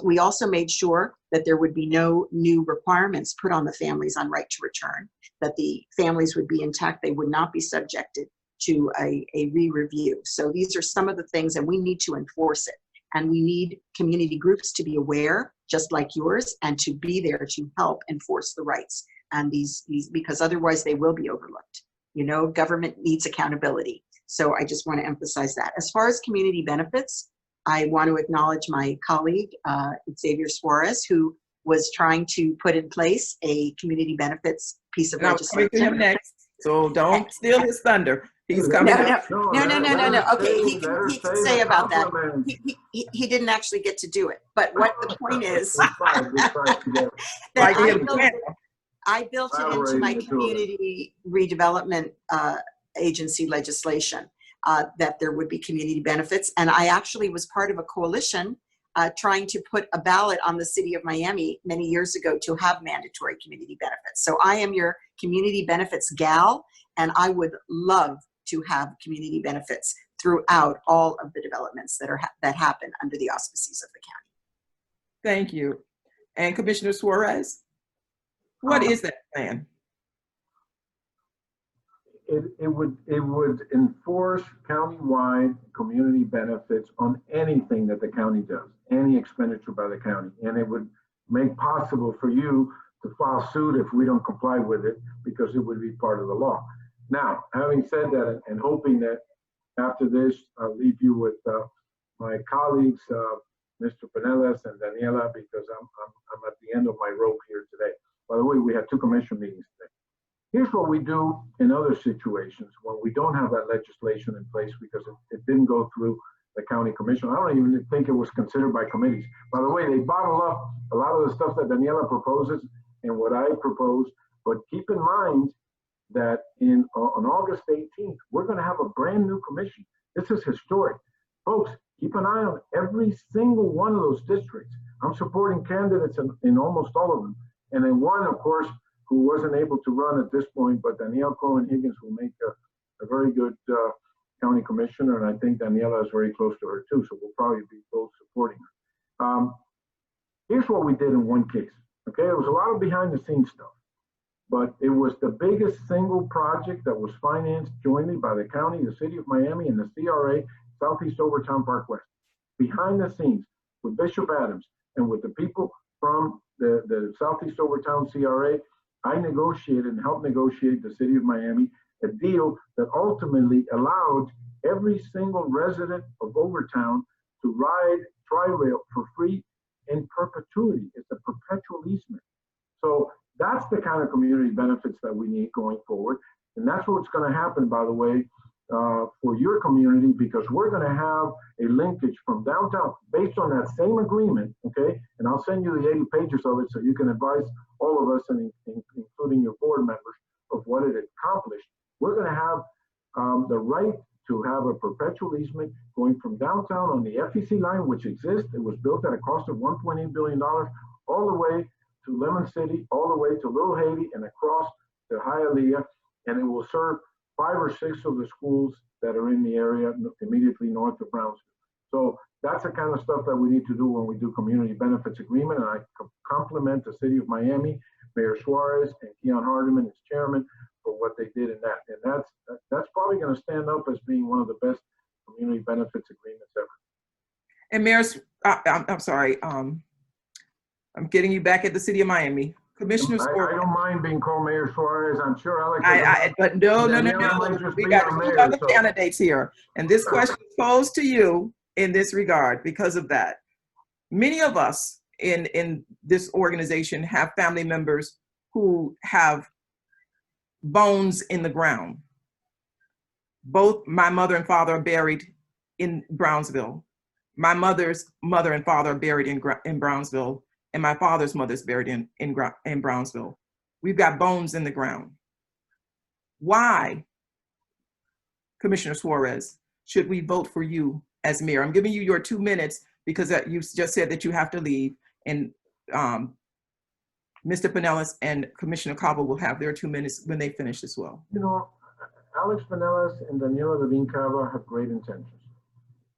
We also made sure that there would be no new requirements put on the families on right to return, that the families would be intact, they would not be subjected to a re-review. So these are some of the things, and we need to enforce it. And we need community groups to be aware, just like yours, and to be there to help enforce the rights. And these because otherwise they will be overlooked. Government needs accountability. So I just want to emphasize that. As far as community benefits, I want to acknowledge my colleague, Xavier Suarez, who was trying to put in place a community benefits piece of legislation. I'll come to him next, so don't steal his thunder. He's coming up. No. Okay, he can say about that. He didn't actually get to do it. But what the point is, that I built it into my community redevelopment agency legislation, that there would be community benefits. And I actually was part of a coalition trying to put a ballot on the city of Miami many years ago to have mandatory community benefits. So I am your community benefits gal, and I would love to have community benefits throughout all of the developments that happen under the auspices of the county. Thank you. And Commissioner Suarez, what is that plan? It would enforce countywide community benefits on anything that the county does, any expenditure by the county, and it would make possible for you to file suit if we don't comply with it, because it would be part of the law. Now, having said that, and hoping that after this, I'll leave you with my colleagues, Mr. Pinellas and Daniela, because I'm at the end of my rope here today. By the way, we had 2 commission meetings today. Here's what we do in other situations when we don't have that legislation in place because it didn't go through the county commission. I don't even think it was considered by committees. By the way, they bottle up a lot of the stuff that Daniela proposes and what I propose, but keep in mind that on August 18th, we're going to have a brand new commission. This is historic. Folks, keep an eye on every single one of those districts. I'm supporting candidates in almost all of them. And then one, of course, who wasn't able to run at this point, but Danielle Cohen-Higgins will make a very good county commissioner. And I think Daniela is very close to her too. So we'll probably be both supporting her. Here's what we did in one case. Okay, it was a lot of behind the scenes stuff, but it was the biggest single project that was financed jointly by the county, the city of Miami, and the CRA, Southeast Overtown Park West. Behind the scenes with Bishop Adams and with the people from the Southeast Overtown CRA, I negotiated and helped negotiate the city of Miami a deal that ultimately allowed every single resident of Overtown to ride Tri-Rail for free in perpetuity. It's a perpetual easement. So that's the kind of community benefits that we need going forward. And that's what's going to happen, by the way, for your community, because we're going to have a linkage from downtown based on that same agreement, okay? And I'll send you the 80 pages of it so you can advise all of us, and including your board members, of what it accomplished. We're going to have the right to have a perpetual easement going from downtown on the FEC line, which exists. It was built at a cost of $1.8 billion, all the way to Lemon City, all the way to Little Haiti, and across to Hialeah, and it will serve 5 or 6 of the schools that are in the area immediately north of Brownsville. So that's the kind of stuff that we need to do when we do community benefits agreement. And I compliment the city of Miami, Mayor Suarez and Keon Hardiman as chairman for what they did in that. And that's probably going to stand up as being one of the best community benefits agreements ever. And Mayor, I'm sorry, I'm getting you back at the city of Miami. Commissioner Suarez. I don't mind being called Mayor Suarez. I'm sure Alex. But no. We got 2 other candidates here. And this question is posed to you in this regard because of that. Many of us in this organization have family members who have bones in the ground. Both my mother and father are buried in Brownsville. My mother's mother and father are buried in Brownsville, and my father's mother's buried in Brownsville. We've got bones in the ground. Why, Commissioner Suarez, should we vote for you as mayor? I'm giving you your 2 minutes because you just said that you have to leave, and Mr. Pinellas and Commissioner Cabo will have their 2 minutes when they finish as well. You know, Alex Pinellas and Daniela Levine Cava have great intentions,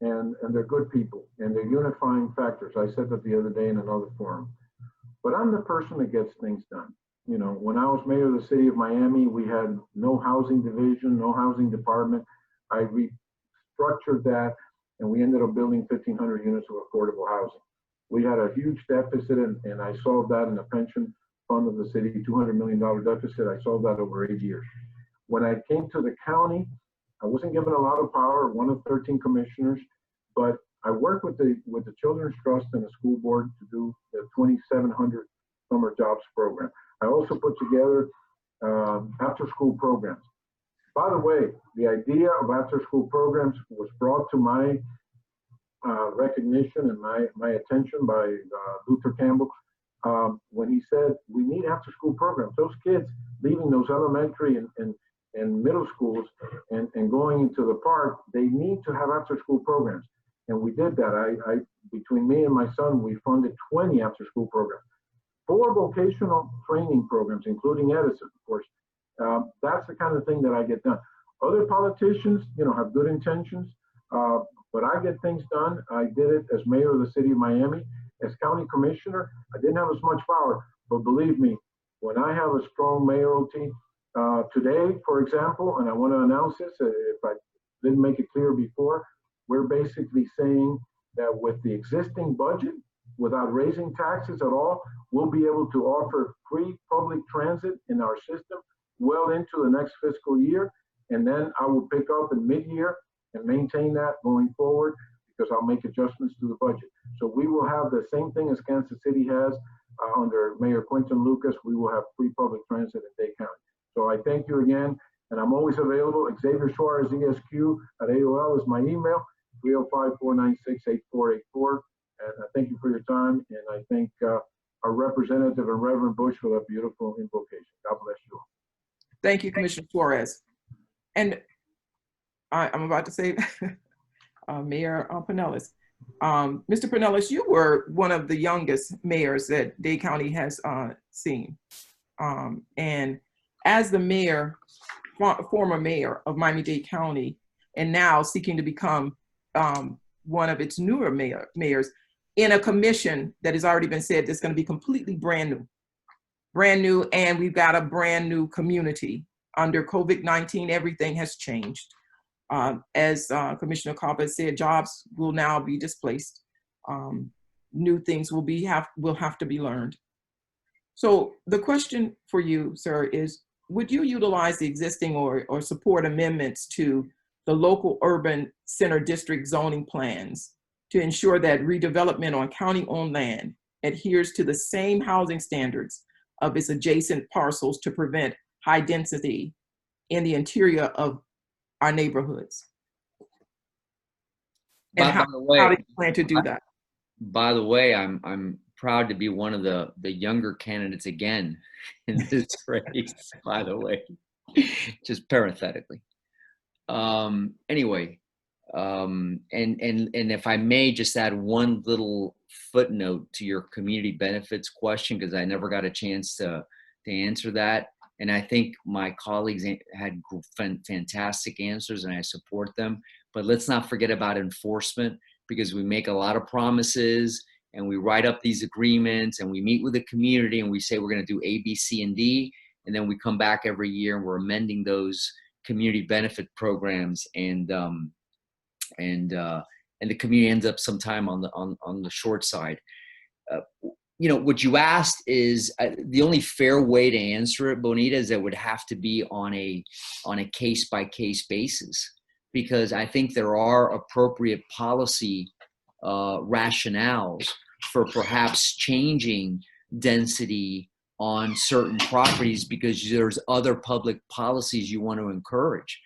and they're good people, and they're unifying factors. I said that the other day in another forum. But I'm the person that gets things done. You know, when I was mayor of the city of Miami, we had no housing division, no housing department. I restructured that, and we ended up building 1,500 units of affordable housing. We had a huge deficit, and I solved that in the pension fund of the city, $200 million deficit. I solved that over 8 years. When I came to the county, I wasn't given a lot of power, one of 13 commissioners, but I worked with the Children's Trust and the school board to do the 2,700 summer jobs program. I also put together after-school programs. By the way, the idea of after-school programs was brought to my recognition and my attention by Luther Campbell when he said, we need after-school programs. Those kids leaving those elementary and middle schools and going into the park, they need to have after-school programs. And we did that. Between me and my son, we funded 20 after-school programs. 4 vocational training programs, including Edison, of course. That's the kind of thing that I get done. Other politicians, you know, have good intentions, but I get things done. I did it as mayor of the city of Miami. As county commissioner, I didn't have as much power, but believe me, when I have a strong mayoralty, today, for example, and I want to announce this, if I didn't make it clear before, we're basically saying that with the existing budget, without raising taxes at all, we'll be able to offer free public transit in our system well into the next fiscal year. And then I will pick up in mid-year and maintain that going forward, because I'll make adjustments to the budget. So we will have the same thing as Kansas City has under Mayor Quinton Lucas. We will have free public transit in Dade County. So I thank you again, and I'm always available. Xavier Suarez, ESQ at AOL is my email, 305-496-8484. And I thank you for your time, and I thank our representative and Reverend Bush for that beautiful invocation. God bless you all. Thank you, Commissioner Suarez. And I'm about to say, Mayor Pinellas. Mr. Pinellas, you were one of the youngest mayors that Dade County has seen. And as the mayor, former mayor of Miami-Dade County, and now seeking to become one of its newer mayors in a commission that has already been said that's going to be completely brand new, and we've got a brand new community. Under COVID-19, everything has changed. As Commissioner Carper said, jobs will now be displaced. New things will have to be learned. So the question for you, sir, is would you utilize the existing or support amendments to the local urban center district zoning plans to ensure that redevelopment on county-owned land adheres to the same housing standards of its adjacent parcels to prevent high density in the interior of our neighborhoods? And how do you plan to do that? By the way, I'm proud to be one of the younger candidates again in this race, by the way, just parenthetically. Anyway, and if I may just add one little footnote to your community benefits question, because I never got a chance to answer that. And I think my colleagues had fantastic answers, and I support them. But let's not forget about enforcement, because we make a lot of promises and we write up these agreements and we meet with the community and we say we're going to do A, B, C, and D. And then we come back every year and we're amending those community benefit programs, and the community ends up sometime on the short side. You know, what you asked is the only fair way to answer it, Bonita, is that it would have to be on a case-by-case basis, because I think there are appropriate policy rationales for perhaps changing density on certain properties because there's other public policies you want to encourage.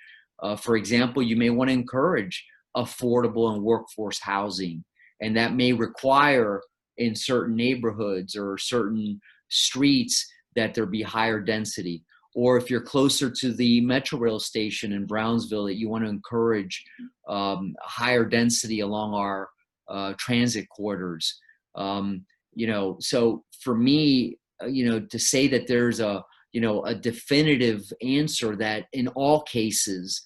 For example, you may want to encourage affordable and workforce housing, and that may require in certain neighborhoods or certain streets that there be higher density. Or if you're closer to the Metro Rail station in Brownsville, that you want to encourage higher density along our transit corridors. You know, so for me, you know, to say that there's a definitive answer that in all cases,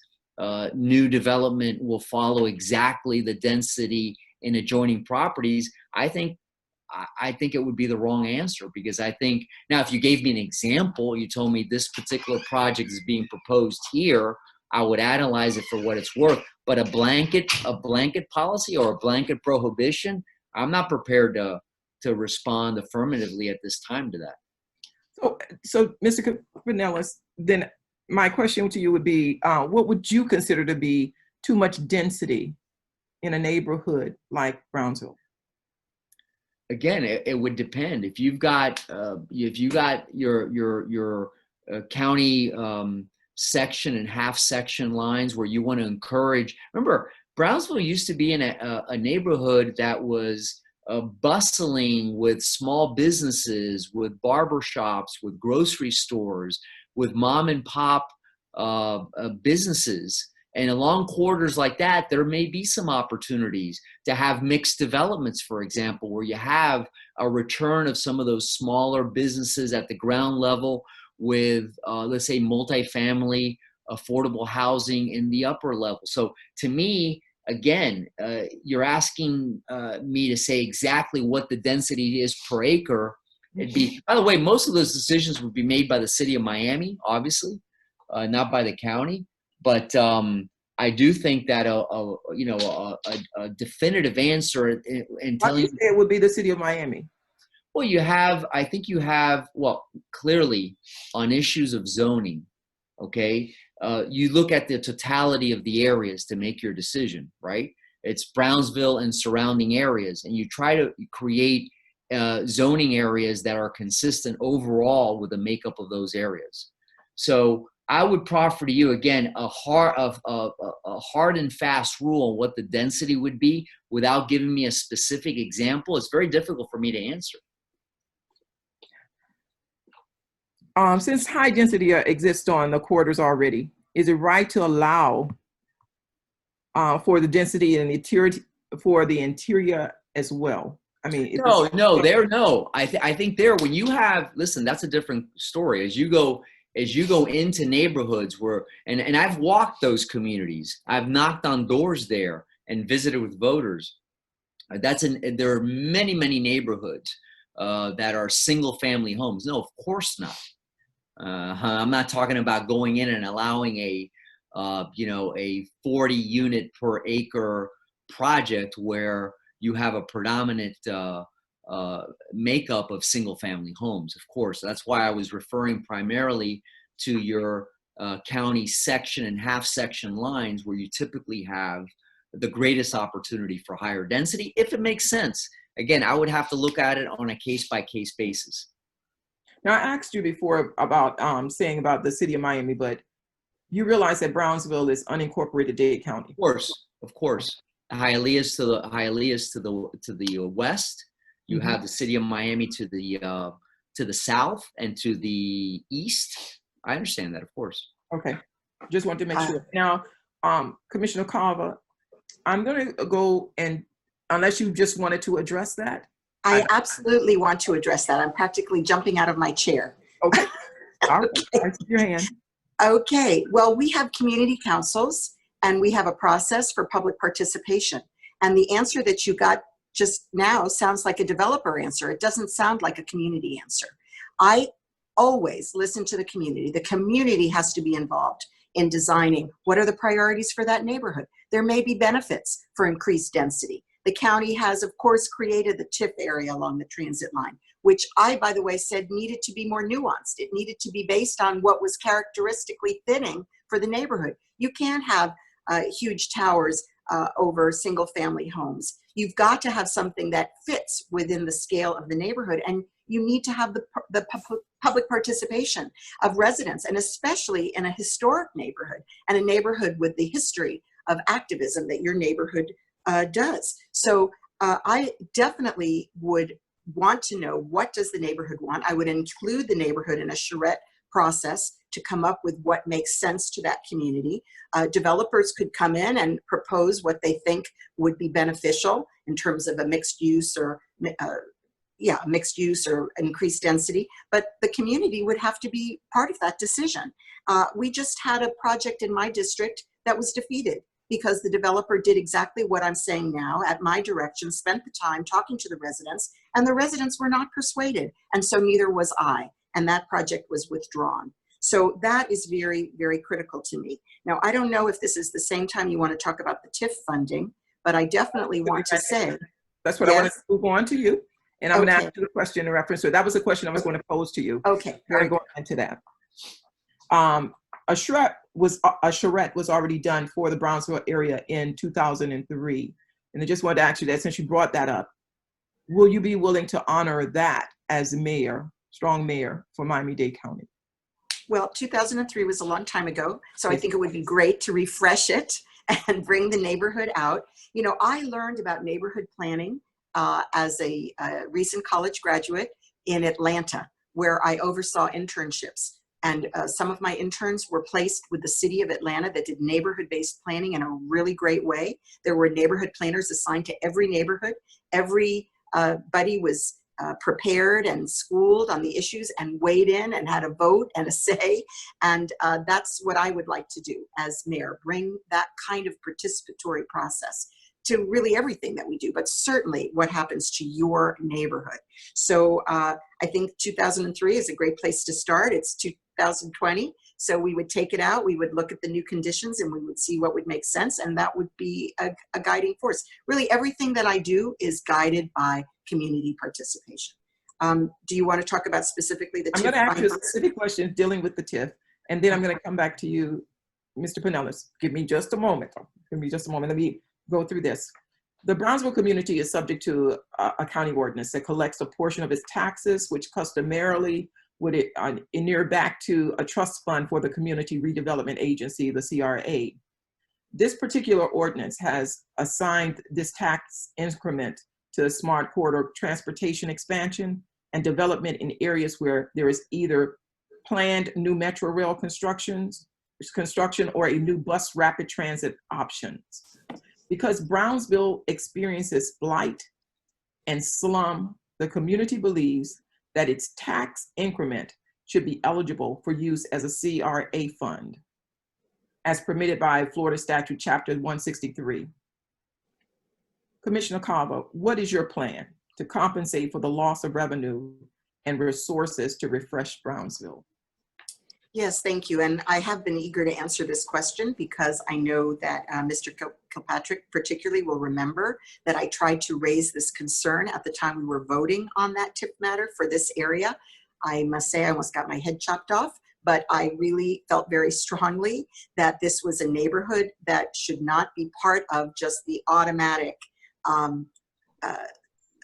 new development will follow exactly the density in adjoining properties, I think it would be the wrong answer, because I think, now if you gave me an example, you told me this particular project is being proposed here, I would analyze it for what it's worth. But a blanket policy or a blanket prohibition, I'm not prepared to respond affirmatively at this time to that. So Mr. Pinellas, then my question to you would be, what would you consider to be too much density in a neighborhood like Brownsville? Again, it would depend. If you've got your county section and half section lines where you want to encourage. Remember, Brownsville used to be in a neighborhood that was bustling with small businesses, with barber shops, with grocery stores, with mom and pop businesses. And along corridors like that, there may be some opportunities to have mixed developments, for example, where you have a return of some of those smaller businesses at the ground level with, let's say, multifamily, affordable housing in the upper level. So to me, again, you're asking me to say exactly what the density is per acre. It'd be, by the way, most of those decisions would be made by the city of Miami, obviously, not by the county. But I do think that a definitive answer in Why do telling you say it would be the city of Miami? well, I think you have, well, clearly on issues of zoning, okay, you look at the totality of the areas to make your decision, right? It's Brownsville and surrounding areas, and you try to create zoning areas that are consistent overall with the makeup of those areas. So I would proffer to you, again, a hard and fast rule on what the density would be without giving me a specific example. It's very difficult for me to answer. Since high density exists on the corridors already, is it right to allow for the density in the interior, for the interior as well? I mean, no. I think there, when you have, listen, that's a different story. As you go into neighborhoods where, and I've walked those communities, I've knocked on doors there and visited with voters. There are many, many neighborhoods that are single family homes. No, of course not. I'm not talking about going in and allowing a 40 unit per acre project where you have a predominant makeup of single family homes. Of course, that's why I was referring primarily to your county section and half section lines where you typically have the greatest opportunity for higher density, if it makes sense. Again, I would have to look at it on a case by case basis. Now, I asked you before about saying about the city of Miami, but you realize that Brownsville is unincorporated Dade County. Of course. Hialeah to the west. You have the city of Miami to the south and to the east. I understand that, of course. Okay, just wanted to make sure. Now, Commissioner Carver, I'm going to go and, unless you just wanted to address that. I absolutely want to address that. I'm practically jumping out of my chair. Okay. All right. I see your hand. Okay. Well, we have community councils and we have a process for public participation. And the answer that you got just now sounds like a developer answer. It doesn't sound like a community answer. I always listen to the community. The community has to be involved in designing what are the priorities for that neighborhood. There may be benefits for increased density. The county has, of course, created the TIF area along the transit line, which I, by the way, said needed to be more nuanced. It needed to be based on what was characteristically fitting for the neighborhood. You can't have huge towers over single family homes. You've got to have something that fits within the scale of the neighborhood, and you need to have the public participation of residents, and especially in a historic neighborhood and a neighborhood with the history of activism that your neighborhood does. So I definitely would want to know, what does the neighborhood want? I would include the neighborhood in a charrette process to come up with what makes sense to that community. Developers could come in and propose what they think would be beneficial in terms of a mixed use or increased density, but the community would have to be part of that decision. We just had a project in my district that was defeated because the developer did exactly what I'm saying now at my direction, spent the time talking to the residents, and the residents were not persuaded, and so neither was I, and that project was withdrawn. So that is very, very critical to me. Now, I don't know if this is the same time you want to talk about the TIF funding, but I definitely want to say. That's what I want to move on to you. And I'm going to ask you a question in reference to it. That was a question I was going to pose to you. Okay. Very going into that. A charrette was already done for the Brownsville area in 2003. And I just wanted to ask you that, since you brought that up, will you be willing to honor that as mayor, strong mayor for Miami-Dade County? Well, 2003 was a long time ago, so I think it would be great to refresh it and bring the neighborhood out. You know, I learned about neighborhood planning as a recent college graduate in Atlanta, where I oversaw internships. And some of my interns were placed with the city of Atlanta that did neighborhood-based planning in a really great way. There were neighborhood planners assigned to every neighborhood. Everybody was prepared and schooled on the issues and weighed in and had a vote and a say. And that's what I would like to do as mayor, bring that kind of participatory process to really everything that we do, but certainly what happens to your neighborhood. So I think 2003 is a great place to start. It's 2020, So we would take it out, we would look at the new conditions, and we would see what would make sense, and that would be a guiding force. Really, everything that I do is guided by community participation. Do you want to talk about specifically the TIF? I'm going to ask you a specific question dealing with the TIF, and then I'm going to come back to you, Mr. Pinellas. Give me just a moment. Give me just a moment. Let me go through this. The Brownsville community is subject to a county ordinance that collects a portion of its taxes, which customarily would inure back to a trust fund for the Community Redevelopment Agency, the CRA. This particular ordinance has assigned this tax increment to smart corridor transportation expansion and development in areas where there is either planned new metro rail construction or a new bus rapid transit options. Because Brownsville experiences blight and slum, the community believes that its tax increment should be eligible for use as a CRA fund, as permitted by Florida Statute Chapter 163. Commissioner Cava, what is your plan to compensate for the loss of revenue and resources to refresh Brownsville? Yes, thank you. And I have been eager to answer this question because I know that Mr. Kilpatrick particularly will remember that I tried to raise this concern at the time we were voting on that TIF matter for this area. I must say I almost got my head chopped off, but I really felt very strongly that this was a neighborhood that should not be part of just the automatic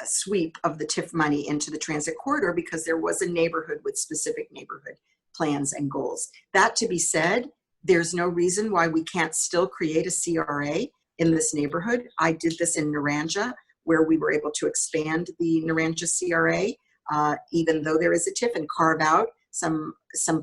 sweep of the TIF money into the transit corridor, because there was a neighborhood with specific neighborhood plans and goals. That to be said, there's no reason why we can't still create a CRA in this neighborhood. I did this in Naranja, where we were able to expand the Naranja CRA, even though there is a TIF, and carve out some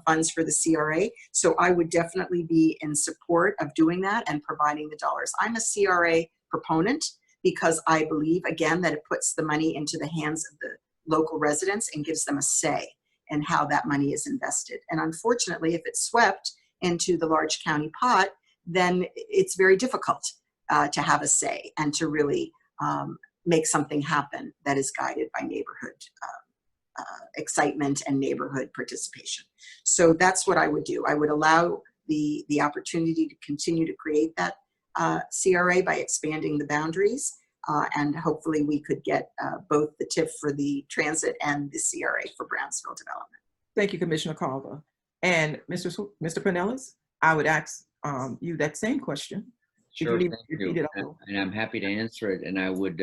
funds for the CRA. So I would definitely be in support of doing that and providing the dollars. I'm a CRA proponent because I believe, again, that it puts the money into the hands of the local residents and gives them a say in how that money is invested. And unfortunately, if it's swept into the large county pot, then it's very difficult to have a say and to really make something happen that is guided by neighborhood excitement and neighborhood participation. So that's what I would do. I would allow the opportunity to continue to create that CRA by expanding the boundaries, and hopefully we could get both the TIF for the transit and the CRA for Brownsville development. Thank you, Commissioner Calva. And Mr. Pinellas, I would ask you that same question. Sure, thank you. And I'm happy to answer it. And I would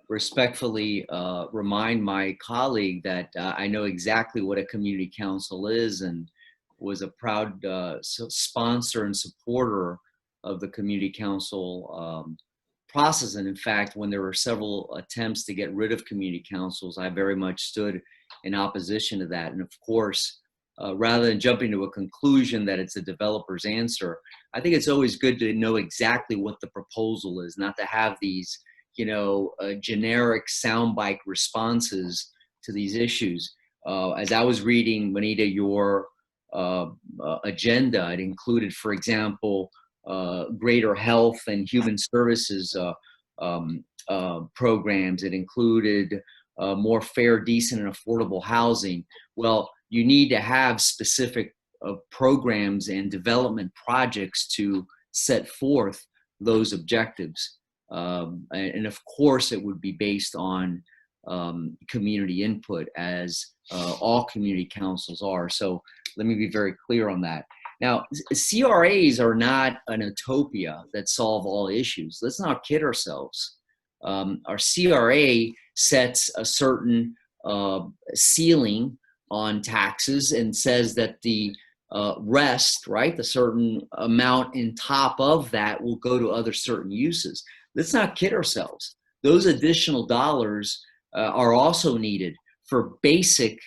respectfully remind my colleague that I know exactly what a community council is and was a proud sponsor and supporter of the community council process. And in fact, when there were several attempts to get rid of community councils, I very much stood in opposition to that. And of course, rather than jumping to a conclusion that it's a developer's answer, I think it's always good to know exactly what the proposal is, not to have these, generic soundbite responses to these issues. As I was reading, Manita, your agenda, it included, for example, greater health and human services programs. It included more fair, decent, and affordable housing. Well, you need to have specific programs and development projects to set forth those objectives. And of course, it would be based on community input, as all community councils are. So let me be very clear on that. Now, CRAs are not an utopia that solve all issues. Let's not kid ourselves. Our CRA sets a certain ceiling on taxes and says that the rest, right, the certain amount in top of that will go to other certain uses. Let's not kid ourselves. Those additional dollars are also needed for basic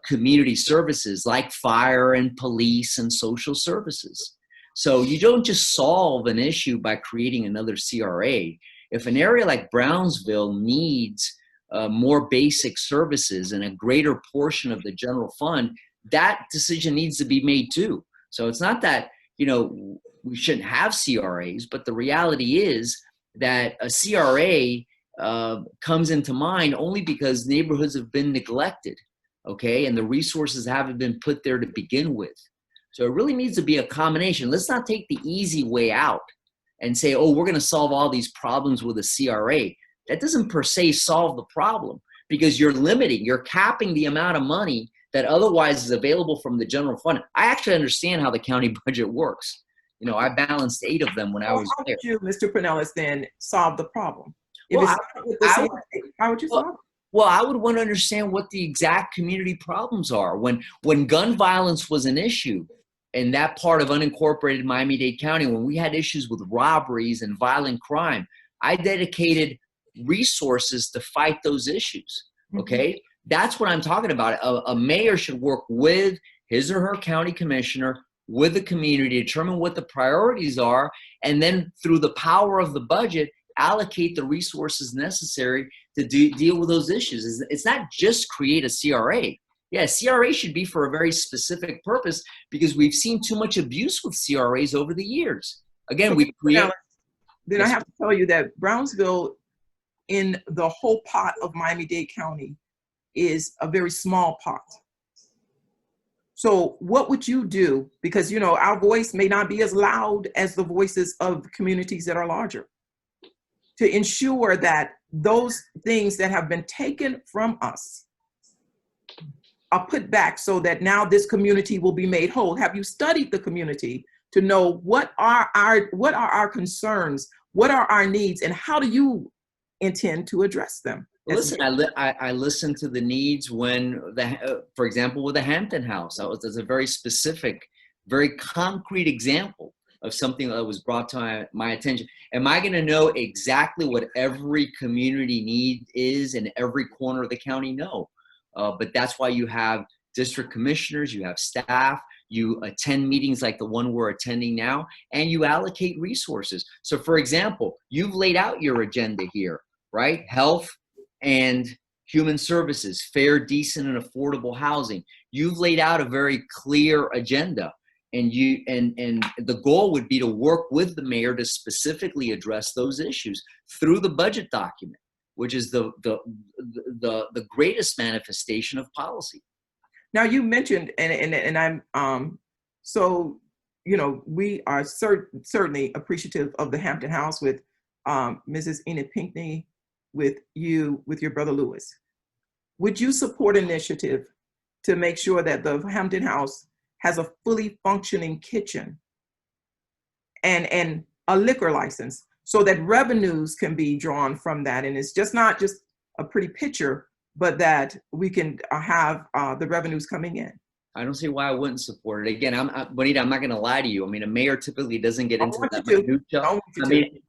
community services like fire and police and social services. So you don't just solve an issue by creating another CRA. If an area like Brownsville needs more basic services and a greater portion of the general fund, that decision needs to be made too. So it's not that, we shouldn't have CRAs, but the reality is that a CRA comes into mind only because neighborhoods have been neglected, okay? And the resources haven't been put there to begin with. So it really needs to be a combination. Let's not take the easy way out and say, oh, we're going to solve all these problems with a CRA. That doesn't per se solve the problem, because you're capping the amount of money that otherwise is available from the general fund. I actually understand how the county budget works. You know, I balanced 8 of them when I was there. How would you, Mr. Pinellas, then solve the problem? If Well, it's not with the CRA, how would you solve it? Well, I would want to understand what the exact community problems are. When gun violence was an issue in that part of unincorporated Miami-Dade County, when we had issues with robberies and violent crime, I dedicated resources to fight those issues, okay? That's what I'm talking about. A mayor should work with his or her county commissioner, with the community, determine what the priorities are, and then through the power of the budget, allocate the resources necessary to deal with those issues. It's not just create a CRA. Yeah, CRA should be for a very specific purpose, because we've seen too much abuse with CRAs over the years. Again, So we create. Then I have to tell you that Brownsville, in the whole pot of Miami-Dade County, is a very small pot. So what would you do? Because, you know, our voice may not be as loud as the voices of communities that are larger, to ensure that those things that have been taken from us are put back, so that now this community will be made whole. Have you studied the community to know what are our concerns, what are our needs, and how do you intend to address them? Listen, I listened to the needs when for example, with the Hampton House. That's a very specific, very concrete example of something that was brought to my attention. Am I going to know exactly what every community need is in every corner of the county? No. But that's why you have district commissioners, you have staff, you attend meetings like the one we're attending now, and you allocate resources. So for example, you've laid out your agenda here, right? Health and human services, fair, decent, and affordable housing. You've laid out a very clear agenda. And the goal would be to work with the mayor to specifically address those issues through the budget document, which is the greatest manifestation of policy. Now you mentioned, and I'm so, you know, we are certainly appreciative of the Hampton House with Mrs. Enid Pinckney, with you, with your brother Lewis. Would you support an initiative to make sure that the Hampton House has a fully functioning kitchen and a liquor license, so that revenues can be drawn from that? And it's just not just a pretty picture, but that we can have the revenues coming in. I don't see why I wouldn't support it. Again, Bonita, I'm not going to lie to you. I mean, a mayor typically doesn't get into that minutia. I mean,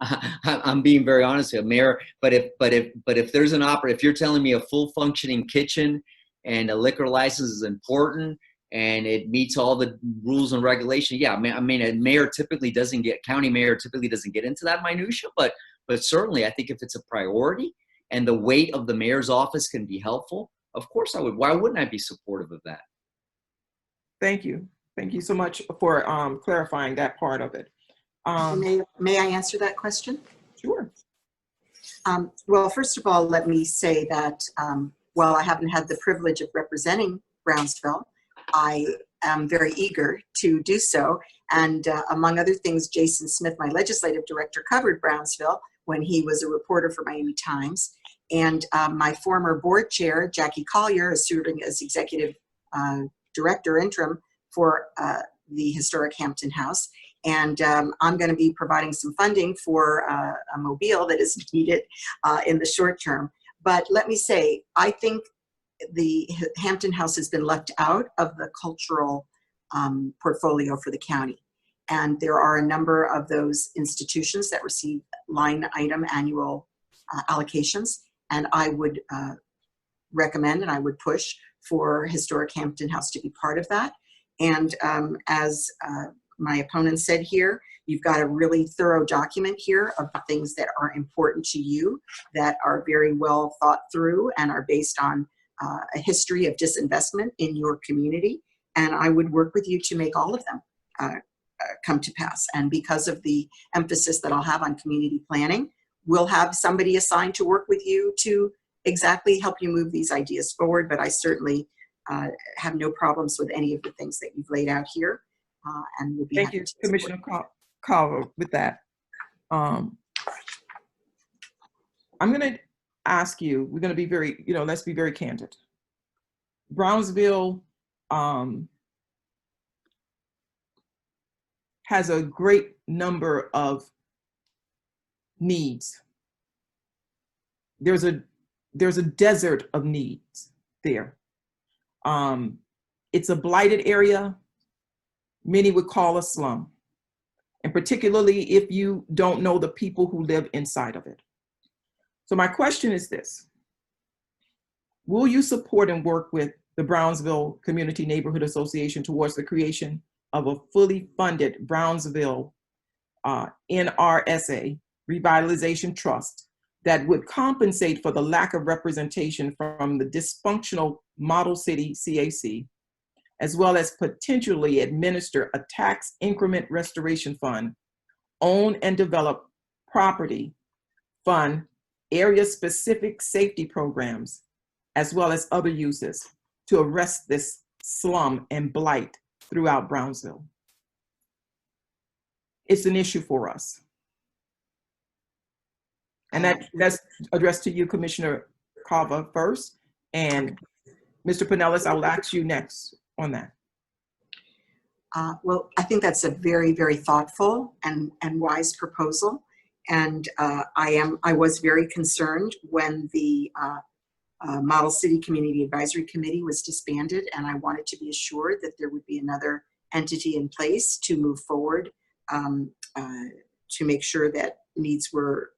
I'm being very honest with you, mayor. But if there's an if you're telling me a full functioning kitchen and a liquor license is important and it meets all the rules and regulations, yeah, I mean, a mayor typically doesn't get, county mayor typically doesn't get into that minutia. But certainly, I think if it's a priority and the weight of the mayor's office can be helpful, of course I would. Why wouldn't I be supportive of that? Thank you. Thank you so much for clarifying that part of it. May I answer that question? Sure. Well, first of all, let me say that while I haven't had the privilege of representing Brownsville, I am very eager to do so. And among other things, Jason Smith, my legislative director, covered Brownsville when he was a reporter for Miami Times. And my former board chair, Jackie Collier, is serving as executive director interim for the historic Hampton House. And I'm going to be providing some funding for a mobile that is needed in the short term. But let me say, I think the Hampton House has been left out of the cultural portfolio for the county. And there are a number of those institutions that receive line item annual allocations. And I would recommend and I would push for Historic Hampton House to be part of that. And as my opponent said here, you've got a really thorough document here of the things that are important to you, that are very well thought through and are based on a history of disinvestment in your community. And I would work with you to make all of them come to pass. And because of the emphasis that I'll have on community planning, we'll have somebody assigned to work with you to exactly help you move these ideas forward. But I certainly have no problems with any of the things that you've laid out here. and would be Thank happy you, to support. Commissioner Carver, with that. I'm going to ask you, we're going to be very, let's be very candid. Brownsville has a great number of needs. There's a desert of needs there. It's a blighted area. Many would call a slum, and particularly if you don't know the people who live inside of it. So my question is this: will you support and work with the Brownsville Community Neighborhood Association towards the creation of a fully funded Brownsville NRSA Revitalization Trust that would compensate for the lack of representation from the dysfunctional model city CAC, as well as potentially administer a tax increment restoration fund, own and develop property, fund area-specific safety programs, as well as other uses to arrest this slum and blight throughout Brownsville? It's an issue for us. And that's addressed to you, Commissioner Carver, first. And Mr. Pinellas, I will ask you next on that. Well, I think that's a very, very thoughtful and wise proposal. And I was very concerned when the Model City Community Advisory Committee was disbanded, and I wanted to be assured that there would be another entity in place to move forward to make sure that needs were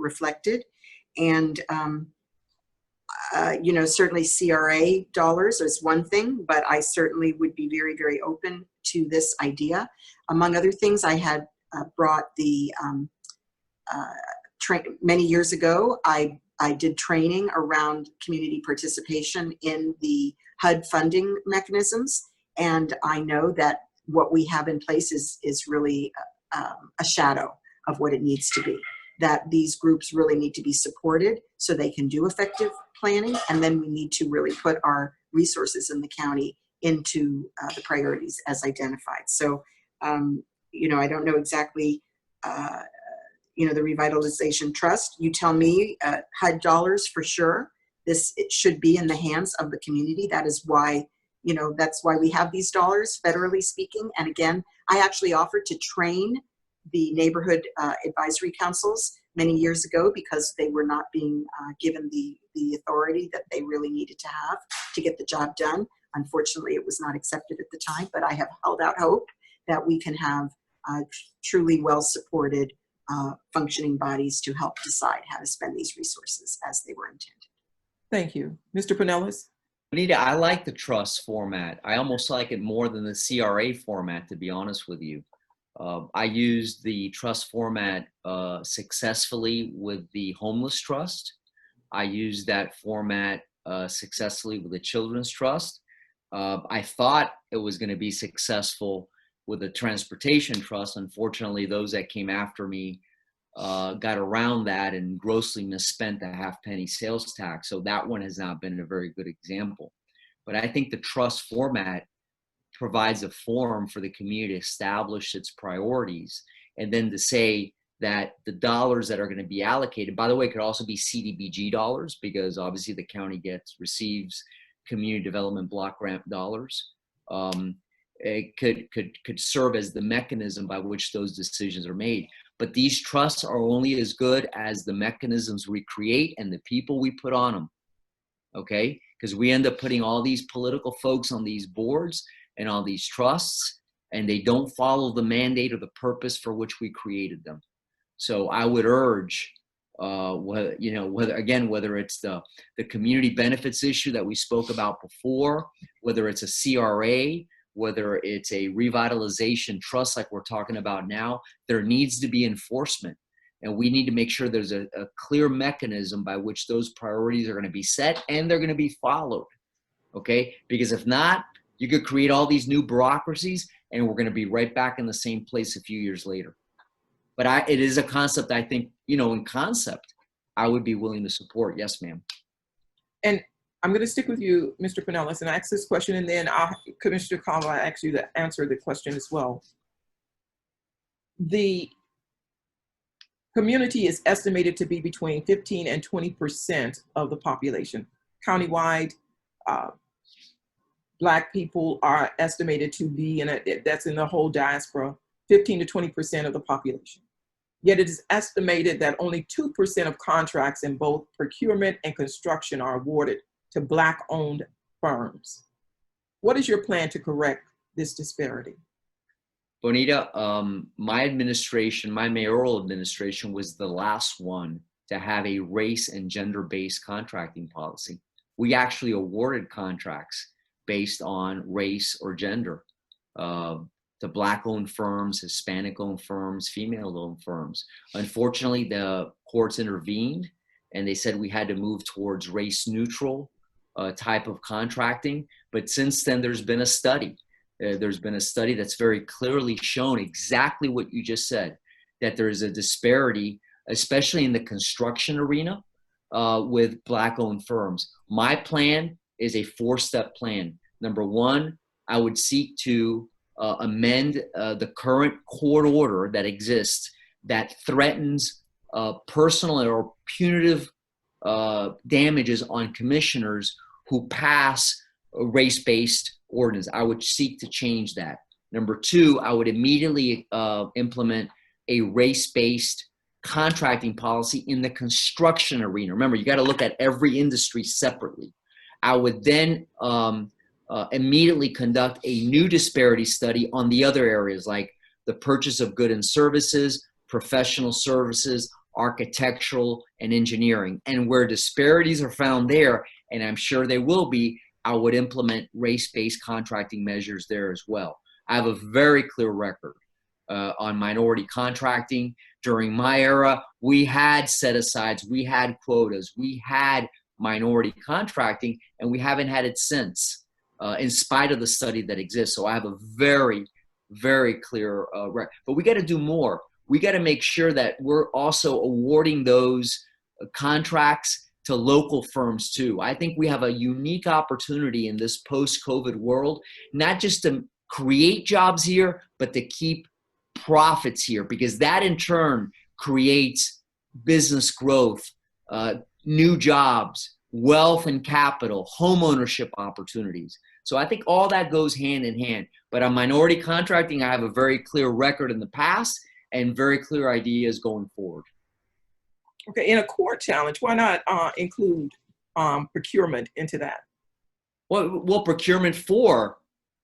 reflected. And certainly CRA dollars is one thing, but I certainly would be very, very open to this idea. Among other things, I had brought the many years ago, I did training around community participation in the HUD funding mechanisms, and I know that what we have in place is really a shadow of what it needs to be. That these groups really need to be supported so they can do effective planning, and then we need to really put our resources in the county into the priorities as identified. So, I don't know exactly, the Revitalization Trust. You tell me, HUD dollars for sure. It should be in the hands of the community. That is why, that's why we have these dollars, federally speaking. And again, I actually offered to train the neighborhood advisory councils many years ago because they were not being given the authority that they really needed to have to get the job done. Unfortunately, it was not accepted at the time, but I have held out hope that we can have truly well-supported functioning bodies to help decide how to spend these resources as they were intended. Thank you. Mr. Pinellas? Anita, I like the trust format. I almost like it more than the CRA format, to be honest with you. I used the trust format successfully with the Homeless Trust. I used that format successfully with the Children's Trust. I thought it was going to be successful with the Transportation Trust. Unfortunately, those that came after me got around that and grossly misspent the half-penny sales tax. So that one has not been a very good example. But I think the trust format provides a forum for the community to establish its priorities, and then to say that the dollars that are going to be allocated, by the way, could also be CDBG dollars, because obviously the county receives community development block grant dollars. It could serve as the mechanism by which those decisions are made. But these trusts are only as good as the mechanisms we create and the people we put on them. Okay? Because we end up putting all these political folks on these boards and all these trusts, and they don't follow the mandate or the purpose for which we created them. So I would urge, whether it's the community benefits issue that we spoke about before, whether it's a CRA, whether it's a revitalization trust like we're talking about now, there needs to be enforcement. And we need to make sure there's a clear mechanism by which those priorities are going to be set and they're going to be followed. Okay? Because if not, you could create all these new bureaucracies and we're going to be right back in the same place a few years later. But it is a concept I think, in concept, I would be willing to support. Yes, ma'am. And I'm going to stick with you, Mr. Pinellas, and ask this question, and then Commissioner Cava, I ask you to answer the question as well. The community is estimated to be between 15 and 20% of the population. Countywide, Black people are estimated to be, that's in the whole diaspora, 15 to 20% of the population. Yet it is estimated that only 2% of contracts in both procurement and construction are awarded to Black-owned firms. What is your plan to correct this disparity? Bonita, my administration, my mayoral administration, was the last one to have a race and gender-based contracting policy. We actually awarded contracts based on race or gender to Black-owned firms, Hispanic-owned firms, female-owned firms. Unfortunately, the courts intervened and they said we had to move towards race-neutral type of contracting. But since then, there's been a study. There's been a study that's very clearly shown exactly what you just said, that there is a disparity, especially in the construction arena with Black-owned firms. My plan is a 4-step plan. Number one, I would seek to amend the current court order that exists that threatens personal or punitive damages on commissioners who pass a race-based ordinance. I would seek to change that. Number two, I would immediately implement a race-based contracting policy in the construction arena. Remember, you got to look at every industry separately. I would then immediately conduct a new disparity study on the other areas like the purchase of goods and services, professional services, architectural, and engineering. And where disparities are found there, and I'm sure they will be, I would implement race-based contracting measures there as well. I have a very clear record on minority contracting. During my era, we had set-asides, we had quotas, we had minority contracting, and we haven't had it since, in spite of the study that exists. So I have a very, very clear record. But we got to do more. We got to make sure that we're also awarding those contracts to local firms too. I think we have a unique opportunity in this post-COVID world, not just to create jobs here, but to keep profits here, because that in turn creates business growth, new jobs, wealth and capital, home ownership opportunities. So I think all that goes hand in hand. But on minority contracting, I have a very clear record in the past and very clear ideas going forward. Okay, in a core challenge, why not include procurement into that? Well, procurement for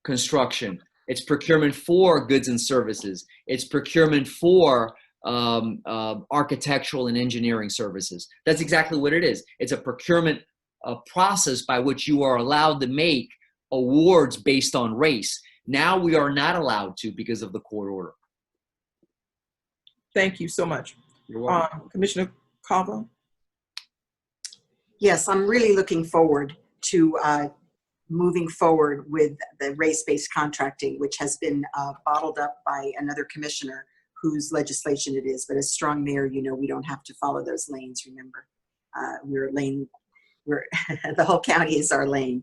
construction. It's procurement for goods and services. It's procurement for architectural and engineering services. That's exactly what it is. It's a procurement process by which you are allowed to make awards based on race. Now we are not allowed to because of the court order. Thank you so much. You're welcome. Commissioner Cava? Yes, I'm really looking forward to moving forward with the race-based contracting, which has been bottled up by another commissioner whose legislation it is. But as strong mayor, you know, we don't have to follow those lanes, remember. The whole county is our lane.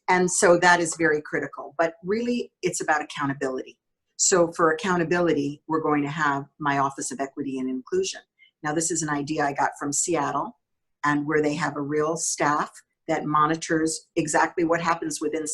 And so that is very critical. But really, it's about accountability. So for accountability, we're going to have my Office of Equity and Inclusion. Now, this is an idea I got from Seattle, and where they have a real staff that monitors exactly what happens within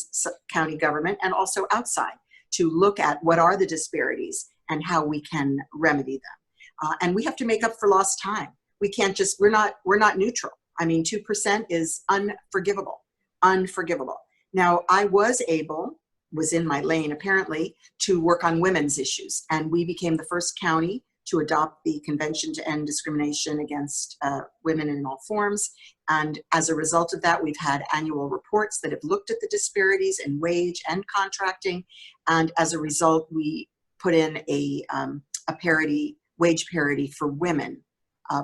county government and also outside to look at what are the disparities and how we can remedy them. And we have to make up for lost time. We can't just, we're not neutral. I mean, 2% is unforgivable, unforgivable. Now, I was in my lane apparently, to work on women's issues. And we became the first county to adopt the Convention to End Discrimination Against Women in All Forms. And as a result of that, we've had annual reports that have looked at the disparities in wage and contracting. And as a result, we put in a parity, wage parity for women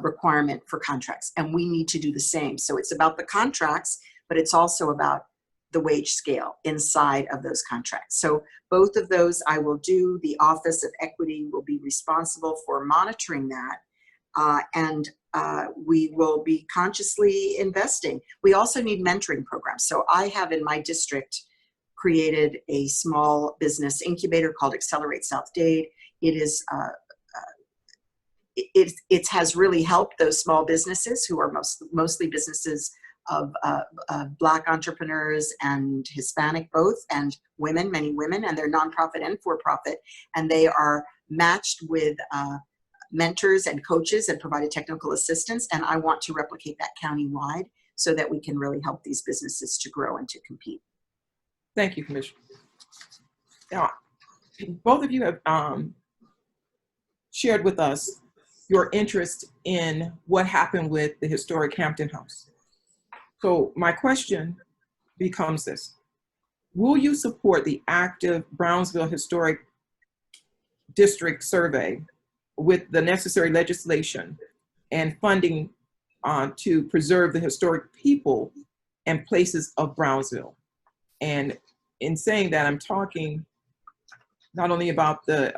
requirement for contracts. And we need to do the same. So it's about the contracts, but it's also about the wage scale inside of those contracts. So both of those I will do. The Office of Equity will be responsible for monitoring that. And we will be consciously investing. We also need mentoring programs. So I have in my district created a small business incubator called Accelerate South Dade. It is it has really helped those small businesses who are mostly businesses of Black entrepreneurs and Hispanic both, and women, many women, and they're nonprofit and for-profit, and they are matched with mentors and coaches and provided technical assistance. And I want to replicate that countywide so that we can really help these businesses to grow and to compete. Thank you, Commissioner. Now, both of you have shared with us your interest in what happened with the historic Hampton House. So my question becomes this: will you support the active Brownsville Historic District survey with the necessary legislation and funding to preserve the historic people and places of Brownsville? And in saying that, I'm talking not only about the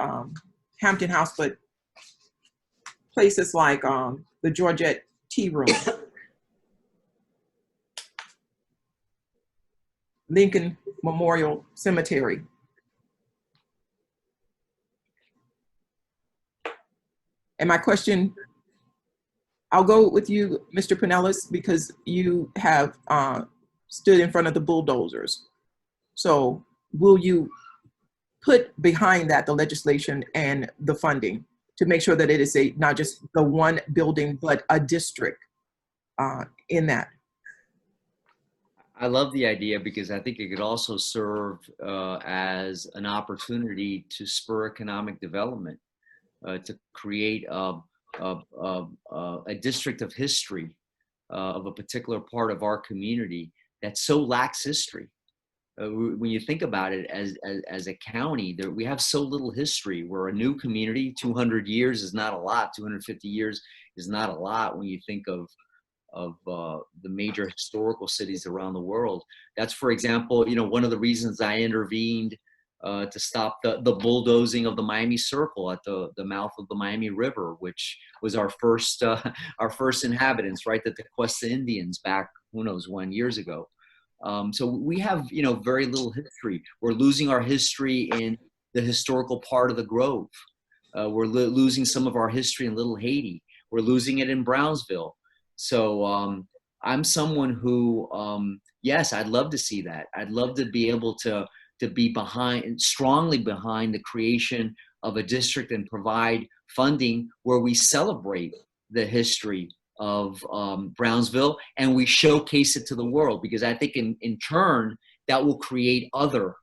Hampton House, but places like the Georgette Tea Room, Lincoln Memorial Cemetery. And my question, I'll go with you, Mr. Pinellas, because you have stood in front of the bulldozers. So will you put behind that the legislation and the funding to make sure that it is not just the one building, but a district in that? I love the idea because I think it could also serve as an opportunity to spur economic development, to create a district of history of a particular part of our community that so lacks history. When you think about it, as a county, we have so little history. We're a new community. 200 years is not a lot. 250 years is not a lot when you think of the major historical cities around the world. That's, for example, one of the reasons I intervened to stop the bulldozing of the Miami Circle at the mouth of the Miami River, which was our first inhabitants, right? The Tequesta Indians back, who knows when, years ago. So we have, very little history. We're losing our history in the historical part of the Grove. We're losing some of our history in Little Haiti. We're losing it in Brownsville. So I'm someone who, yes, I'd love to see that. I'd love to be able to be strongly behind the creation of a district and provide funding where we celebrate the history of Brownsville and we showcase it to the world, because I think in turn that will create other